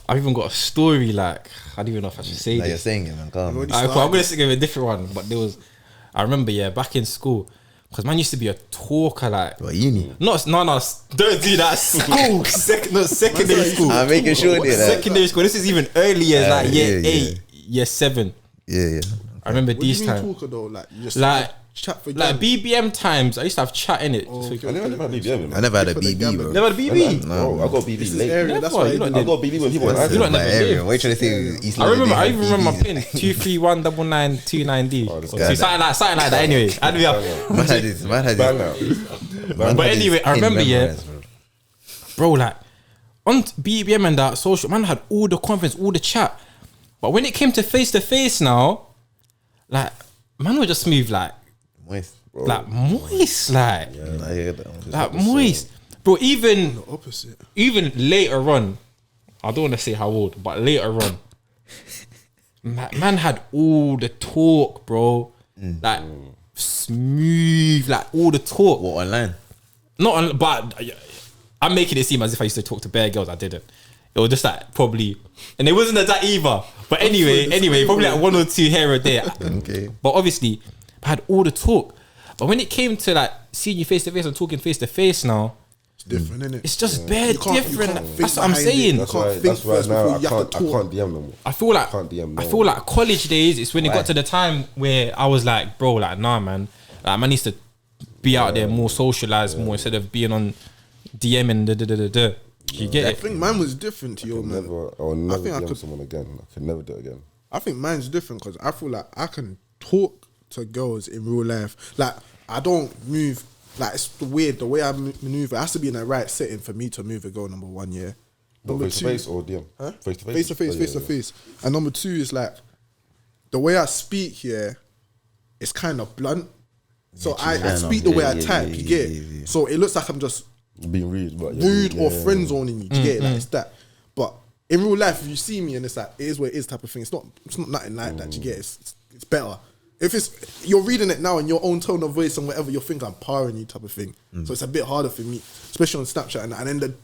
I've even got a story, like, I don't even know if I should say Like you're this. saying it, man. Come on. I'm going to say a different one, but there was, I remember, yeah, back in school, because man used to be a talker, like, What, uni? no, don't do that. School, secondary school. I'm making sure they that. Secondary school. This is even early years, like year yeah. 8, year 7. Yeah. I remember What do you these mean times. talker though? Like you just Like, chat for like game? BBM times, I used to have chat in it. okay. I never had BBM. I never had a For the BB, gambling. bro. Never had a BB. No, I got This BB is late. area. That's Never, why you lot I got BB when people were You lot asking. My never area. lived. What you trying to say? East I remember. London, I they even had remember my BBs. pin 2319929D. Oh, this Or guy. something like that. Anyway, I'd be up. Man had this. Man had Bang this. out. But anyway, I remember, yeah, memorized, bro. bro, like on BBM and that social, man had all the confidence, all the chat. But when it came to face now, like man would just move like Moist. moist, like I hear that one. like moist, bro. Even Opposite. later on, I don't want to say how old, but later on, man had all the talk, bro. Like smooth, like all the talk. What, online? Not on, but I'm making it seem as if I used to talk to bare girls. I didn't. It was just like probably, and it wasn't that either. But anyway, probably like one or two here or there. Okay. But obviously, I had all the talk. But when it came to like seeing you face to face and talking face to face now, It's different, isn't it? it's just bare different. think That's what I'm behind it. saying. You can't think That's why first now before I you have can't to talk. DM no more. I feel like Can't DM no I feel like college days. It's when it Why? got to the time where I was like, bro, like nah, man. Like man needs to be out there more, socialize more instead of being on DMing. You get I it? think mine was different to your man. I will never think I DM could- someone again. I can never do it again. I think mine's different because I feel like I can talk to girls in real life. Like I don't move. Like it's the way I maneuver. It has to be in the right setting for me to move a girl. Number one, yeah. Number Face to face or DM? Huh? Face to face. Face to face, Oh, face yeah, to face. And number two is like the way I speak here. It's kind of blunt. So I speak the way I type. You get it. So it looks like I'm just yeah. Being rude, but you're rude or yeah. friend zoning you. Do you get it? Like it's that. But in real life, if you see me and it's like it is what it is type of thing, it's not nothing like that. Do you get it? It's better. If it's you're reading it now in your own tone of voice and whatever, you think I'm powering you type of thing. So it's a bit harder for me, especially on Snapchat and then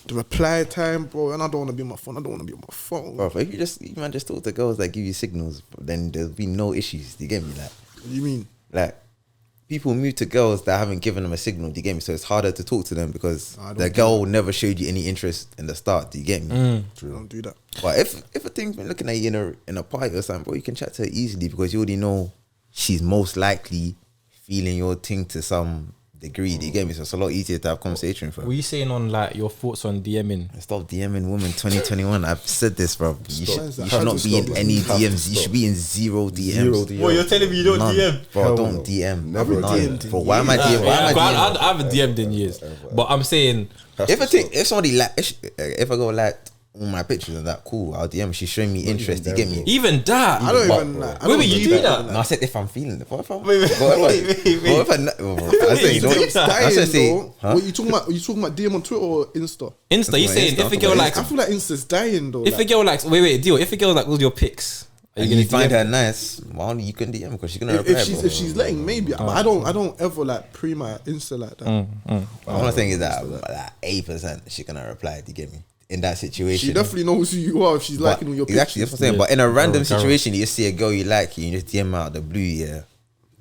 the reply time, bro. And I don't want to be on my phone. I don't want to be on my phone. Bro, if you man just talk to girls that give you signals, then there'll be no issues. Do you get me? Like, What do you mean? like people move to girls that haven't given them a signal. Do you get me? So it's harder to talk to them because I don't the do girl never showed you any interest in the start. Do you get me? Don't do that. But if a thing's been looking at you in a party or something, bro, you can chat to her easily because you already know she's most likely feeling your thing to some degree. Do you get me? So it's a lot easier to have conversation with her. What are you saying on like your thoughts on DMing? Stop DMing women 2021. I've said this, bro. You Stop. should not be in any Have to DMs. You stop. should be in zero DMs. Zero DM. Well, you're telling me you don't None. DM? Bro, Hell don't no. DM. Never None. DM'd in Bro, why am I years. DM? Why am I DM? I haven't DM'd in years, but I'm saying If somebody like, if I go like all my pictures and that, cool, I'll DM. She's showing me interest. You get me? even that. I don't but- even like. I Wait, don't wait, you do do that? No, I said if I'm feeling it. What if I'm? Wait, what if I? I said You don't. do that? I said say. though. Huh? What you talking about? Are you talking about DM on Twitter or Insta? Insta, you Insta, saying if a girl Insta. likes, I feel like Insta's dying though. if a like, girl likes, wait, deal. If a girl like all your pics, are And you you gonna find DM? her nice, well, you can DM because she's gonna reply. if she's letting, maybe. But I don't ever like pre my Insta like that. What I'm saying is that like 8% she's gonna reply. Do you get me? In that situation, She definitely knows who you are if she's But liking all your pictures. exactly. That's what I'm saying. Yeah. But in a random Carol. situation, you just see a girl you like, you just DM her out of the blue, yeah,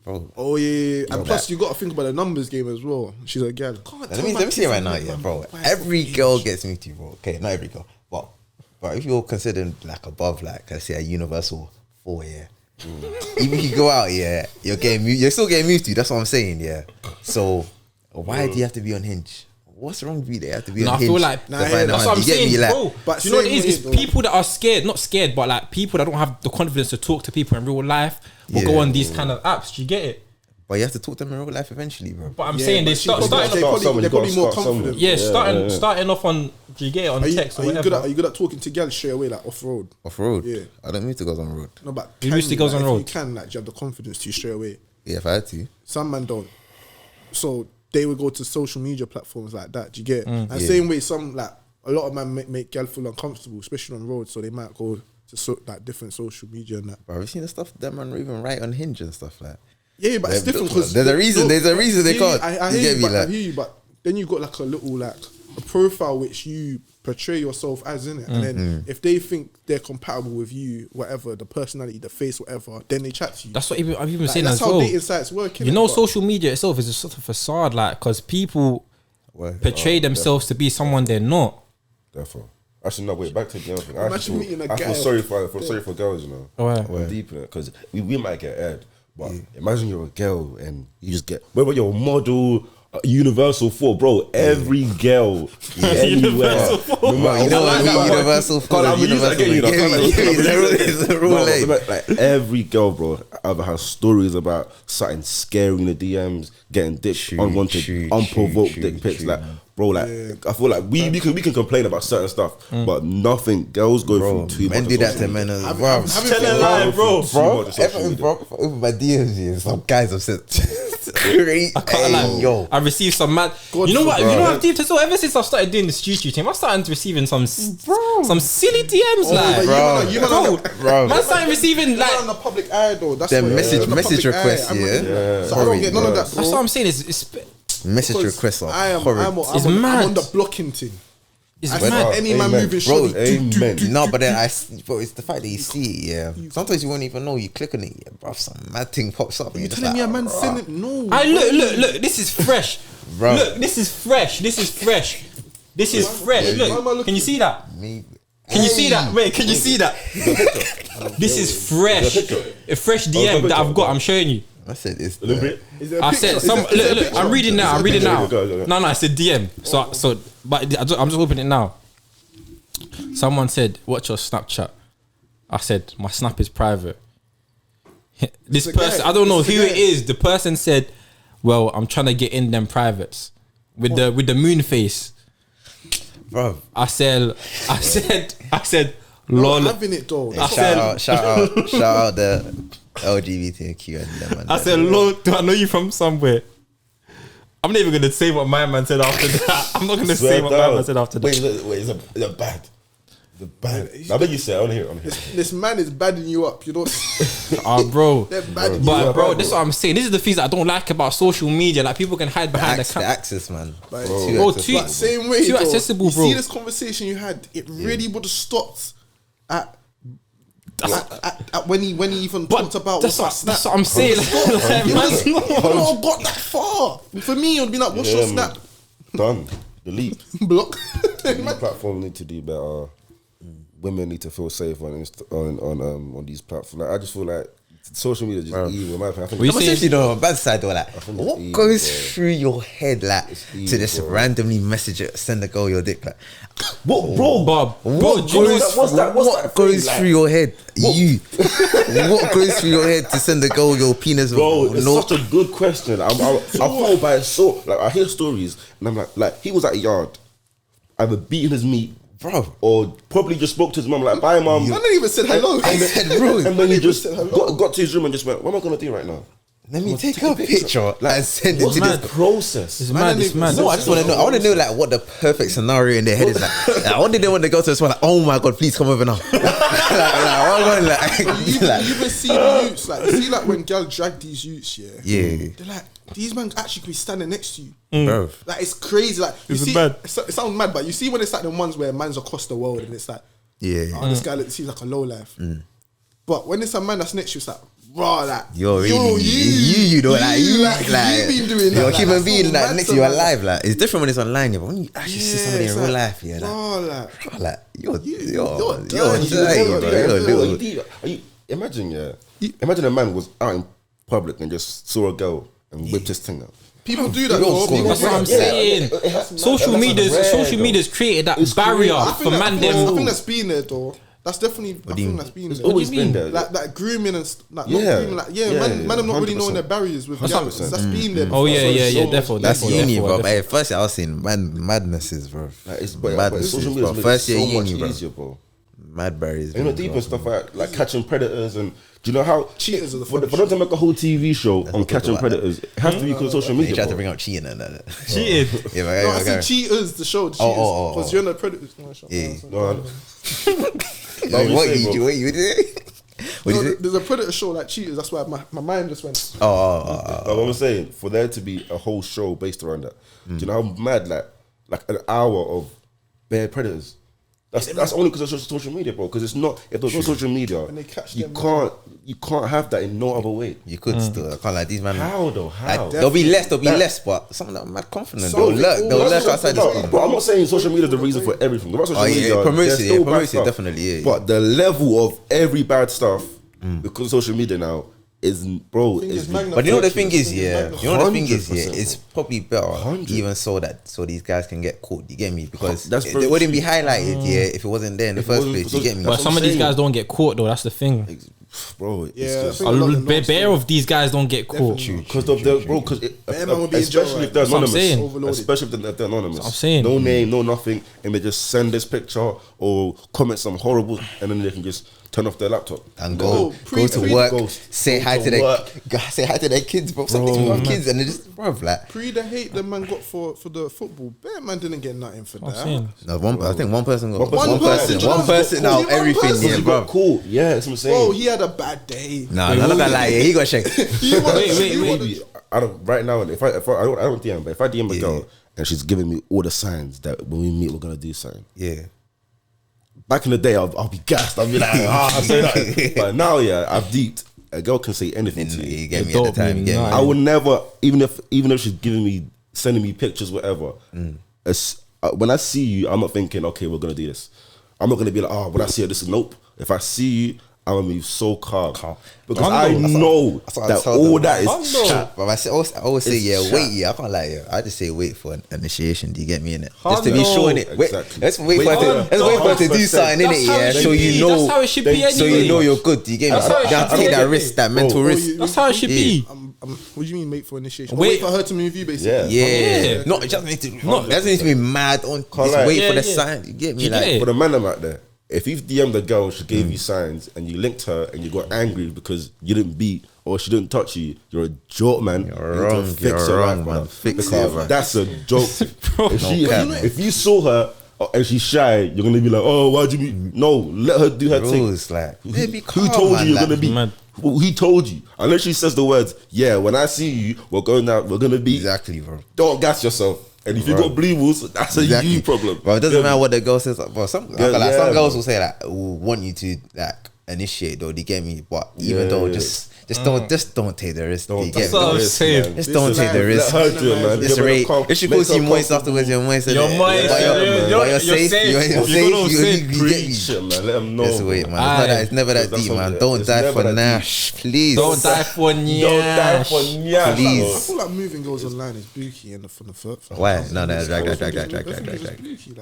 bro. Oh yeah. And plus that- you got to think about the numbers game as well. She's a girl. Let me see it right now, yeah, bro. Every girl gets me to, bro. Okay, not every girl, but if you're considered like above, like let's say a universal 4, yeah. Even if you go out, yeah, you're still getting moved to. That's what I'm saying, yeah. So why do you have to be on Hinge? What's wrong with you? They have to be No, on I Hinge. feel like to Nah, find yeah, a that's man. what I'm You get saying, me? Like, bro. but Do you know what it same is? way It's though. people that are scared, not scared, but like people that don't have the confidence to talk to people in real life will go Yeah. on these kind of apps. Do you get it? but you have to talk to them in real life eventually, bro. But I'm Yeah, saying they but start she- starting they off, probably- they're probably more Start somewhere. confident. yeah, starting off on. Do you get it on Are you, text or are you whatever? good at talking to girls straight away like off road? Off road, Yeah. I don't need to go on road. No, but You can usually goes on if road. You can like do you have the confidence to straight away. Yeah, if I had to. Some men don't. So they would go to social media platforms like that. Do you get it? And Yeah. same way, some like a lot of men make girl feel uncomfortable, especially on road. So they might go to like different social media and that. Bro, have you seen the stuff that man even write on Hinge and stuff like? Yeah, but it's They're- different because there's a reason- there's a reason they can't. I You hear get you, me, but like- I hear you, but then you got like a little like a profile which you portray yourself as in it, and then if they think they're compatible with you, whatever the personality, the face, whatever, then they chat to you. That's what I've even Like, seen that's as how well. dating sites work. You innit? know, But- social media itself is a sort of facade, like because people Well, portray themselves to be someone they're not. Therefore, Actually, no, wait. Back to the girl thing. Imagine meeting a I feel guy. sorry for girls, you know. Why? I'm deep in it because we might get aired, but imagine you're a girl and you just get whether you're a model. Universal 4, bro. Every girl, anywhere. Universal 4. You know what? Universal 4. It's a rule. Like every girl, bro, either has stories about something scary in the DMs, getting dick, unwanted, unprovoked dick pics. Like, bro, like I feel like we can complain about certain stuff, but nothing. Girls go through too much. Men do that to men as well. Tell a lie, bro. Over my DMs, yeah, some guys have said great. I can't lie. Yo, I received some mad. You know what? You know what I've deep. So ever since I started doing this YouTube thing, I started receiving some silly DMs, like bro. Man started receiving Like like. on the public eye though. That's the what- message on the public requests, eye, yeah. So I don't get none of that, bro. That's what I'm saying. It's Message Because requests are I'm horrid. I'm It's on mad. the blocking thing. it's I mad. see any man Amen. moving Bro, shorty. amen. No, but then bro, it's the fact that you see it, yeah. Sometimes you won't even know. You click on it, yeah, bro. Some mad thing pops up. And You you're just telling me a like, man "Bruh." sending no? I look. This is fresh, Bro. Look, this is fresh. This is fresh. This is fresh. why am I Look, looking? can you see that? Maybe. Can you see that? Wait, can you see that? This is fresh. A fresh DM that I've got. I'm showing you. I said it's A little bit. Is there a I picture? said Is some. there- is there a Look, picture? I'm reading now. Is I'm there a reading picture? now. Go. No, it's a DM. So, but I'm just opening it now. Someone said, "What's your Snapchat?" I said, "My Snap is private." This It's a person, guy. I don't know It's a who guy. it is. The person said, "Well, I'm trying to get in them privates with the moon face." bro. I said, No, lol. having it though. I That's said- Shout out the LGBTQ and them. And I said, lol. Do I know you from somewhere? I'm not even gonna say what my man said after that. I'm not gonna say what my man said after that. Wait, is it bad? The bad. I bet you say. I want to hear it. this man is badding you up. You know, Bro. they're badding you But up. bro, this is what I'm saying. This is the things that I don't like about social media. Like people can hide behind the the camera. access, man. Like, Bro, accessible. too- But same way, Too though, accessible, you bro. see this conversation you had, it really would have stopped at when he even But talked about that's what's what, that snap. that's what I'm saying. Like, It man's would not- not have got that far. For me, it would be like, what's your Yeah, snap? Done. Delete. Block. These platforms need to do better. Women need to feel safe on these platforms. Like, I just feel like social media is just evil. In my opinion. I think What you I'm saying? essentially on the bad side though, like think what it's goes evil, bro. through your head, like evil, to just bro. randomly message it, send a girl your dick, like What, bro? Bob, what bro, do you know goes, what's that what thing, goes like? through your head? You, what goes through your head to send a girl your penis? Bro, it's no, such a good question. I fall by it so like I hear stories and I'm like he was at a yard, either beating his meat, bro. or probably just spoke to his mum like, "Bye, mum." I didn't even said hello. I said, bro, And then he just said hello. got to his room and just went, "What am I gonna do right now?" let me take a picture and send it What's to the this. process? It's mad. It's mad. No, I just want to know. I want to know like what the perfect scenario in their head is like. I wonder they want to go to this one like, oh my god, please come over now. You even see the youths, like, you see, like, when girls drag these youths, Yeah, they're like, these men actually could be standing next to you. bro. Like, it's crazy. Like, you It's see, mad. it sounds mad, but you see when it's like the ones where man's across the world and it's like, Yeah. oh, this guy seems like a low life. But when it's a man that's next to you, it's like, raw, like, You're really you know, like you been doing that. you're like, human that's being so like mad next to to you man. alive. Like it's different when it's online, yeah. But when you actually see somebody in it's real like, life, yeah, raw, like, you're dirty, little. Imagine, imagine a man was out in public and just saw a girl and whipped his thing out. people do that. You're Bro. cool. People That's do what I'm that. saying. Social media's created that barrier I for think man I them. think that's been there though. That's definitely. I think that's been there. Always do you been mean? there. Like grooming and like Yeah. not grooming, like man, I'm not really 100%. knowing their barriers with That's girls. 100%. That's been there. Oh before. yeah, definitely. That's uni, bro. definitely. But at first, I was saying madnesses, bro. Like, but Madnesses, social media bro. is First year so much uni, bro. easier, bro. Mad berries. You know, deep and stuff like catching predators and do you know how Cheaters are the for them to make a whole TV show on catching about predators? It has to be because of social They media. tried to bro. bring out cheating and that. Cheated. Yeah, No, I but said Cheaters, the show. The Cheaters, oh. because you're in the Predators. No, shut Yeah. up. No, what you did? What No, is it? there's a Predator show like Cheaters. That's why my mind just went. what I'm saying, for there to be a whole show based around that, do you know how mad like an hour of bare predators? That's only because of social media, bro. Because it's not. If there's no social media, you can't have that in no other way. You could still. I can't like these man. How though? How? Like, there'll be less, but some of them are mad confident. They'll lurk outside the screen. But I'm not saying social media is the reason for everything. Social media, it promotes it, definitely. Yeah. But the level of every bad stuff because of social media now is, bro. But you know the thing is, it's probably better even so these guys can get caught. You get me? Because they wouldn't be highlighted, if it wasn't there in the first place. You get me? But some of these guys don't get caught though. That's the thing, bro. A bare of these guys don't get caught because especially if they're anonymous. Especially if they're anonymous. I'm saying no name, no nothing, and they just send this picture or comment some horrible, and then they can just turn off their laptop and go to work, say hi to their kids, bro. Some kids, and they just like the hate the man got for the football. Bear man didn't get nothing for that. No, I think one person got one person now everything. Yeah, bro. Cool. Yeah, that's what I'm saying. Oh, he had a bad day. Nah, I'm not gonna lie. Yeah, he got shanked. Wait. I don't right now. If I don't DM, but if I DM a girl and she's giving me all the signs that when we meet we're gonna do something. Yeah. Back in the day, I'll be gassed. I'll be like, I say that. But now, I've deeped. A girl can say anything to you. You get me at the time. I would never, even if she's sending me pictures, whatever. When I see you, I'm not thinking, okay, we're gonna do this. I'm not gonna be like, when I see her, this is nope. If I see you, I'm gonna be so calm because I know that all that is chat. But I always say, wait, I can't lie. I just say wait for an initiation. Do you get me in it? Just to be sure in it. Exactly. Let's wait for her to do something in it. Yeah, so you know. That's how it should be anyway. So you know you're good. Do you get me? You have to take that risk, that mental risk. That's how it should be. What do you mean wait for initiation? Wait for her to move you, basically. Yeah. No, it doesn't need to be mad on. Just wait for the sign. You get me? Like for the man out there. If you've DM'd a girl, she gave you signs, and you linked her, and you got angry because you didn't beat or she didn't touch you, you're a joke, man. You're wrong, man. Fix it, man. That's a joke. If you saw her and she's shy, you're gonna be like, oh, why'd you beat? No, let her do her thing. Like, who told you you're gonna beat? Well, he told you. Unless she says the words, when I see you, we're going out, we're gonna beat. Exactly, bro. Don't gas yourself. And if you got blue balls, that's a you problem. But it doesn't matter what the girl says. But some girls will say like, will want you to like initiate though. They get me. But even though just don't take the risk. Just don't take the risk. Let her do it, man. It's right. If she calls you moist afterwards, you're moist. You're moist. You're safe. You're safe. You get me. Shit, man. Let them know. Just wait, man. It's never that deep, man. Don't die for Nash, please. Don't die for Nash, please. I feel like moving girls online is booky from the first. Why? No, drag.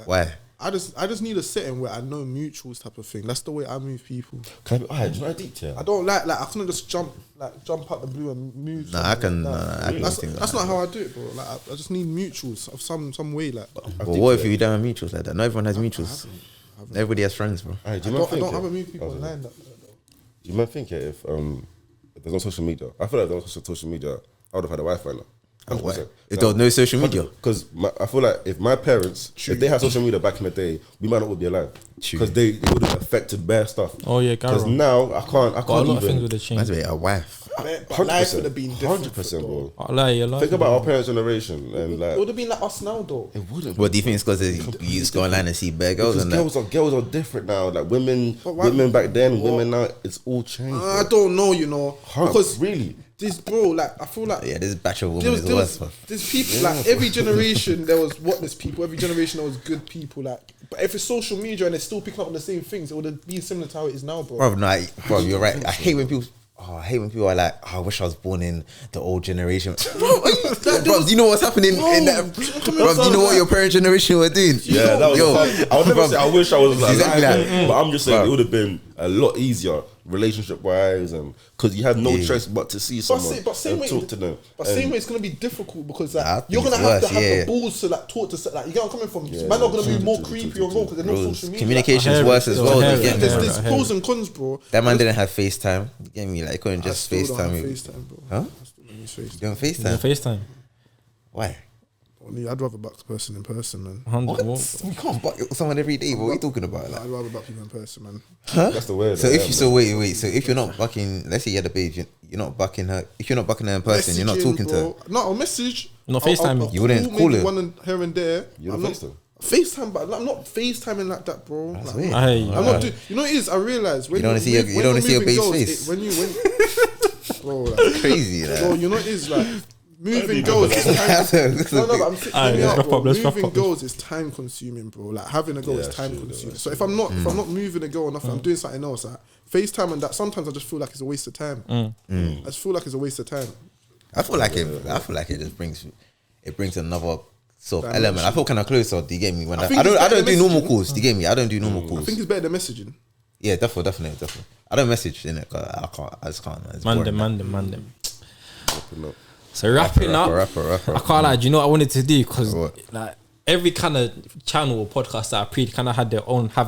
Why? I just need a setting where I know mutuals type of thing. That's the way I move people. Can I be, do you know deep here? I don't like I couldn't just jump out the blue and move. I can. That's not how I do it, bro. Like I just need mutuals of some way. Like, but what if you don't have mutuals like that? Not everyone has mutuals. Everybody has friends, bro. I don't have a move people online. Do you might think if there's no social media? I feel like there was social media. I would have had a Wi-Fi now. If there was no social media, because I feel like if my parents, if they had social media back in the day, we might not be alive because they would have affected bare stuff. Oh yeah, because now I can't. A lot of things would have changed. That's a wife. 100%, would have been different, 100%, bro. Think about our parents' generation, and like it would have been like us now, though. It wouldn't. What do you think? It's because you just go online and see bare girls, and girls are different now. Like women back then, women now, it's all changed. I don't know, because really. This bro, like I feel like this batch of women is worse. There's people like every generation there was whatless people. Every generation there was good people. Like, but if it's social media and it's still picking up on the same things, it would have been similar to how it is now, bro. Bro, you're right. I hate when people are like, I wish I was born in the old generation. Bro, do you know what's happening in that? Bro, do you know what your parent generation were doing? Yeah, that was. I would never say I wish I was like that. But I'm just saying it would have been a lot easier relationship wise, and because you had no choice but to see someone and talk to them. But same way it's gonna be difficult because like you're gonna have to have the balls to like talk to like you get what I'm coming from. Man, not gonna be more creepy or wrong because there's no social media. Communication is worse as well. There's pros and cons, bro. That man didn't have FaceTime. You get me? Like, couldn't just FaceTime. FaceTime, bro. Huh? You don't FaceTime? FaceTime. Why? I'd rather buck the person in person, man. What? We can't buck someone every day. What are you talking about? Like? I'd rather buck people in person, man. Huh? That's the way. So wait. So if you're not bucking, let's say you had a page, you're not bucking her. If you're not bucking her in person, you're not talking to her. No, I'll message. Not FaceTime. You wouldn't call her. One here and there. You don't FaceTime. FaceTime, but I'm not FaceTiming like that, bro. That's Like, weird. I'm not doing. You know what it is? I realize when You don't wanna see your- you don't wanna see your moving babe's girls, face. bro, like, Crazy, like. bro, you know what it is like. Moving girls is time. No, but I'm hear me out, bro. Moving girls is time consuming, bro. Like having a girl is time consuming. So if I'm not moving a girl enough, I'm doing something else. Like FaceTime and that. Sometimes I just feel like it's a waste of time. I just feel like it's a waste of time. I feel like it just brings another sort of element. I feel kind of closer. Do you get me? When I don't do normal calls. Do you get me? I don't do normal calls. I think it's better than messaging. Yeah, definitely. I don't message in it. I just can't. It's boring. Man them. So wrapping up. Rapper. I can't lie. Do you know what I wanted to do? Because like every kind of channel or podcast that I pre kind of have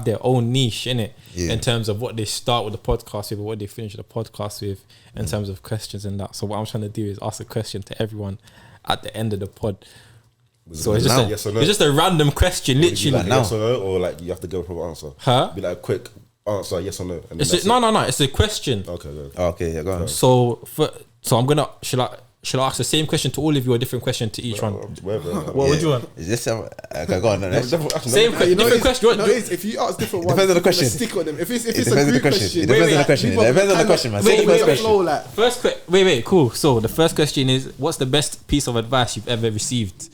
their own niche in it, in terms of what they start with the podcast with or what they finish the podcast with, in terms of questions and that. So what I'm trying to do is ask a question to everyone at the end of the pod. So it's just yes or no? it's just a random question, literally. Like now? Yes or no, or like you have to go for an answer. Huh? Be like a quick answer, yes or no. And It's no. It's a question. Okay, good. Okay, yeah, go on. So I'm gonna shall I ask the same question to all of you or a different question to each one? What would you want? Is this okay? Go on. No, Same different question. No, if you ask different ones, depends on the question. Stick on them. If it's It a depends on the group question. It question, depends on the question. It depends on the question, man. Say the first question. Wait, cool. So the first question is, what's the best piece of advice you've ever received?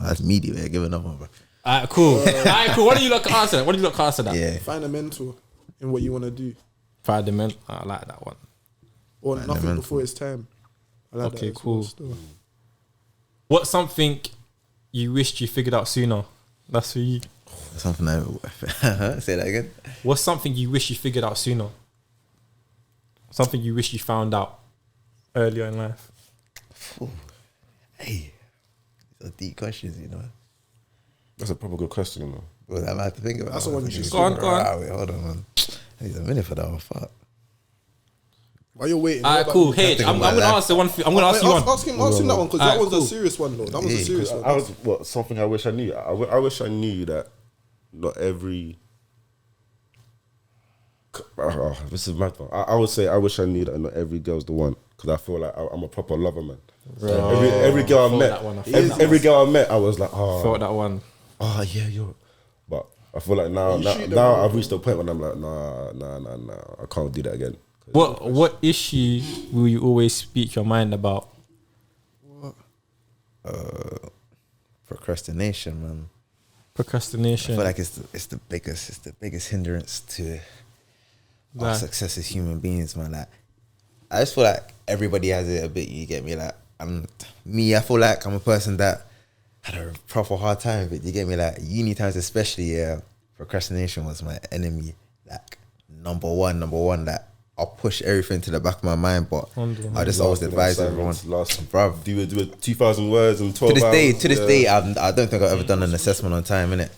That's meaty, man. Give another one, bro. Alright, cool. What do you look answer? That? Yeah. find a mentor in what you want to do, Fundament. I like that one. or nothing before it's time. I like Okay, that as cool. well still. What's something you wished you figured out sooner? That's for you. Something say that again. What's something you wish you figured out sooner? Something you wish you found out earlier in life. Hey, these are deep questions, you know. That's a proper good question, you know. Well, I have to think about. That's the one you should Go on. Wait, hold on, man. I need a minute for that one. Fuck. While you're waiting, Alright, cool. Hey, I'm gonna answer one. I'm gonna ask you one. Ask him that one because that Alright, one's cool. a serious one though. That was a serious one. Something I wish I knew. I wish I knew that not every. This is mad. I would say I wish I knew that not every girl's the one, because I feel like I'm a proper lover, man. So every girl I met, every girl I met, I was like, Felt that one. oh yeah, you're. But I feel like now I've reached a point when I'm like, nah, I can't do that again. What issue will you always speak your mind about? Procrastination, man. Procrastination. I feel like it's the biggest hindrance to our success as human beings, man. Like, I just feel like everybody has it a bit. You get me? Like, I feel like I'm a person that had a proper hard time with it. You get me? Like, uni times especially, procrastination was my enemy. Like, number one. That I'll push everything to the back of my mind, but I just always advise everyone, bruv, do it 2,000 words in 12 hours. To this day, I don't think I've ever done an assessment on time, innit?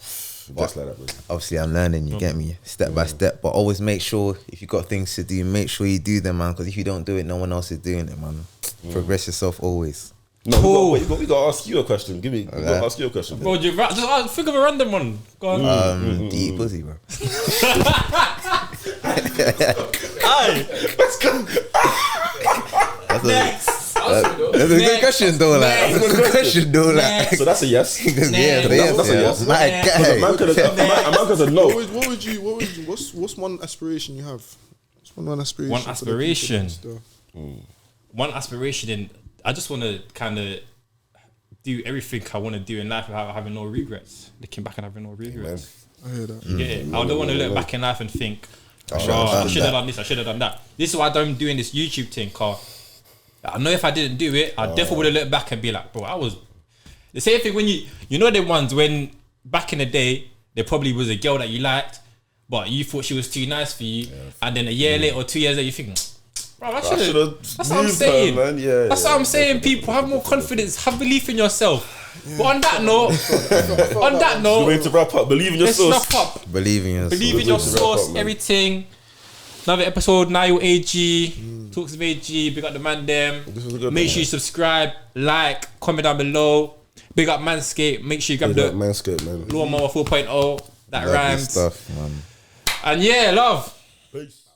Just like that, bro. Obviously, I'm learning, you get me, step by step, but always make sure, if you got things to do, make sure you do them, man, because if you don't do it, no one else is doing it, man. Progress yourself always. No, we got to ask you a question. We got to ask you a question. Bro, just think of a random one. Go on. Eat pussy, bro. Let's go. Next. That's a good question, though. Like, that's a good question, though. Like, So that's a yes. yeah, That's a yes. My guy. A man could have no. What would you? What's one aspiration you have? What's one aspiration? One for the aspiration. people still? One aspiration in, I just want to kind of do everything I want to do in life without having no regrets. Looking back and having no regrets. I hear that. You get it? I don't want to look back in life and think, I should have done this, I should have done that. This is why I'm doing this YouTube thing, cause I know if I didn't do it, I definitely would have looked back and be like, bro, I was the same thing when you know the ones when back in the day there probably was a girl that you liked, but you thought she was too nice for you, and then a year later or 2 years later you think, bro, I should have. That's what I'm saying. Her, man. Yeah, that's what I'm saying. People, have more confidence, have belief in yourself. But on that note, we're going to wrap up. Believe in your source. Let's wrap up. Believe in your source, everything. Another episode, Nile AG, Talks with AG, big up the man them. Make sure you subscribe, like, comment down below. Big up Manscaped, make sure you grab the Manscaped, man. Lawnmower 4.0, that rhymes. Stuff, man. And yeah, love. Peace.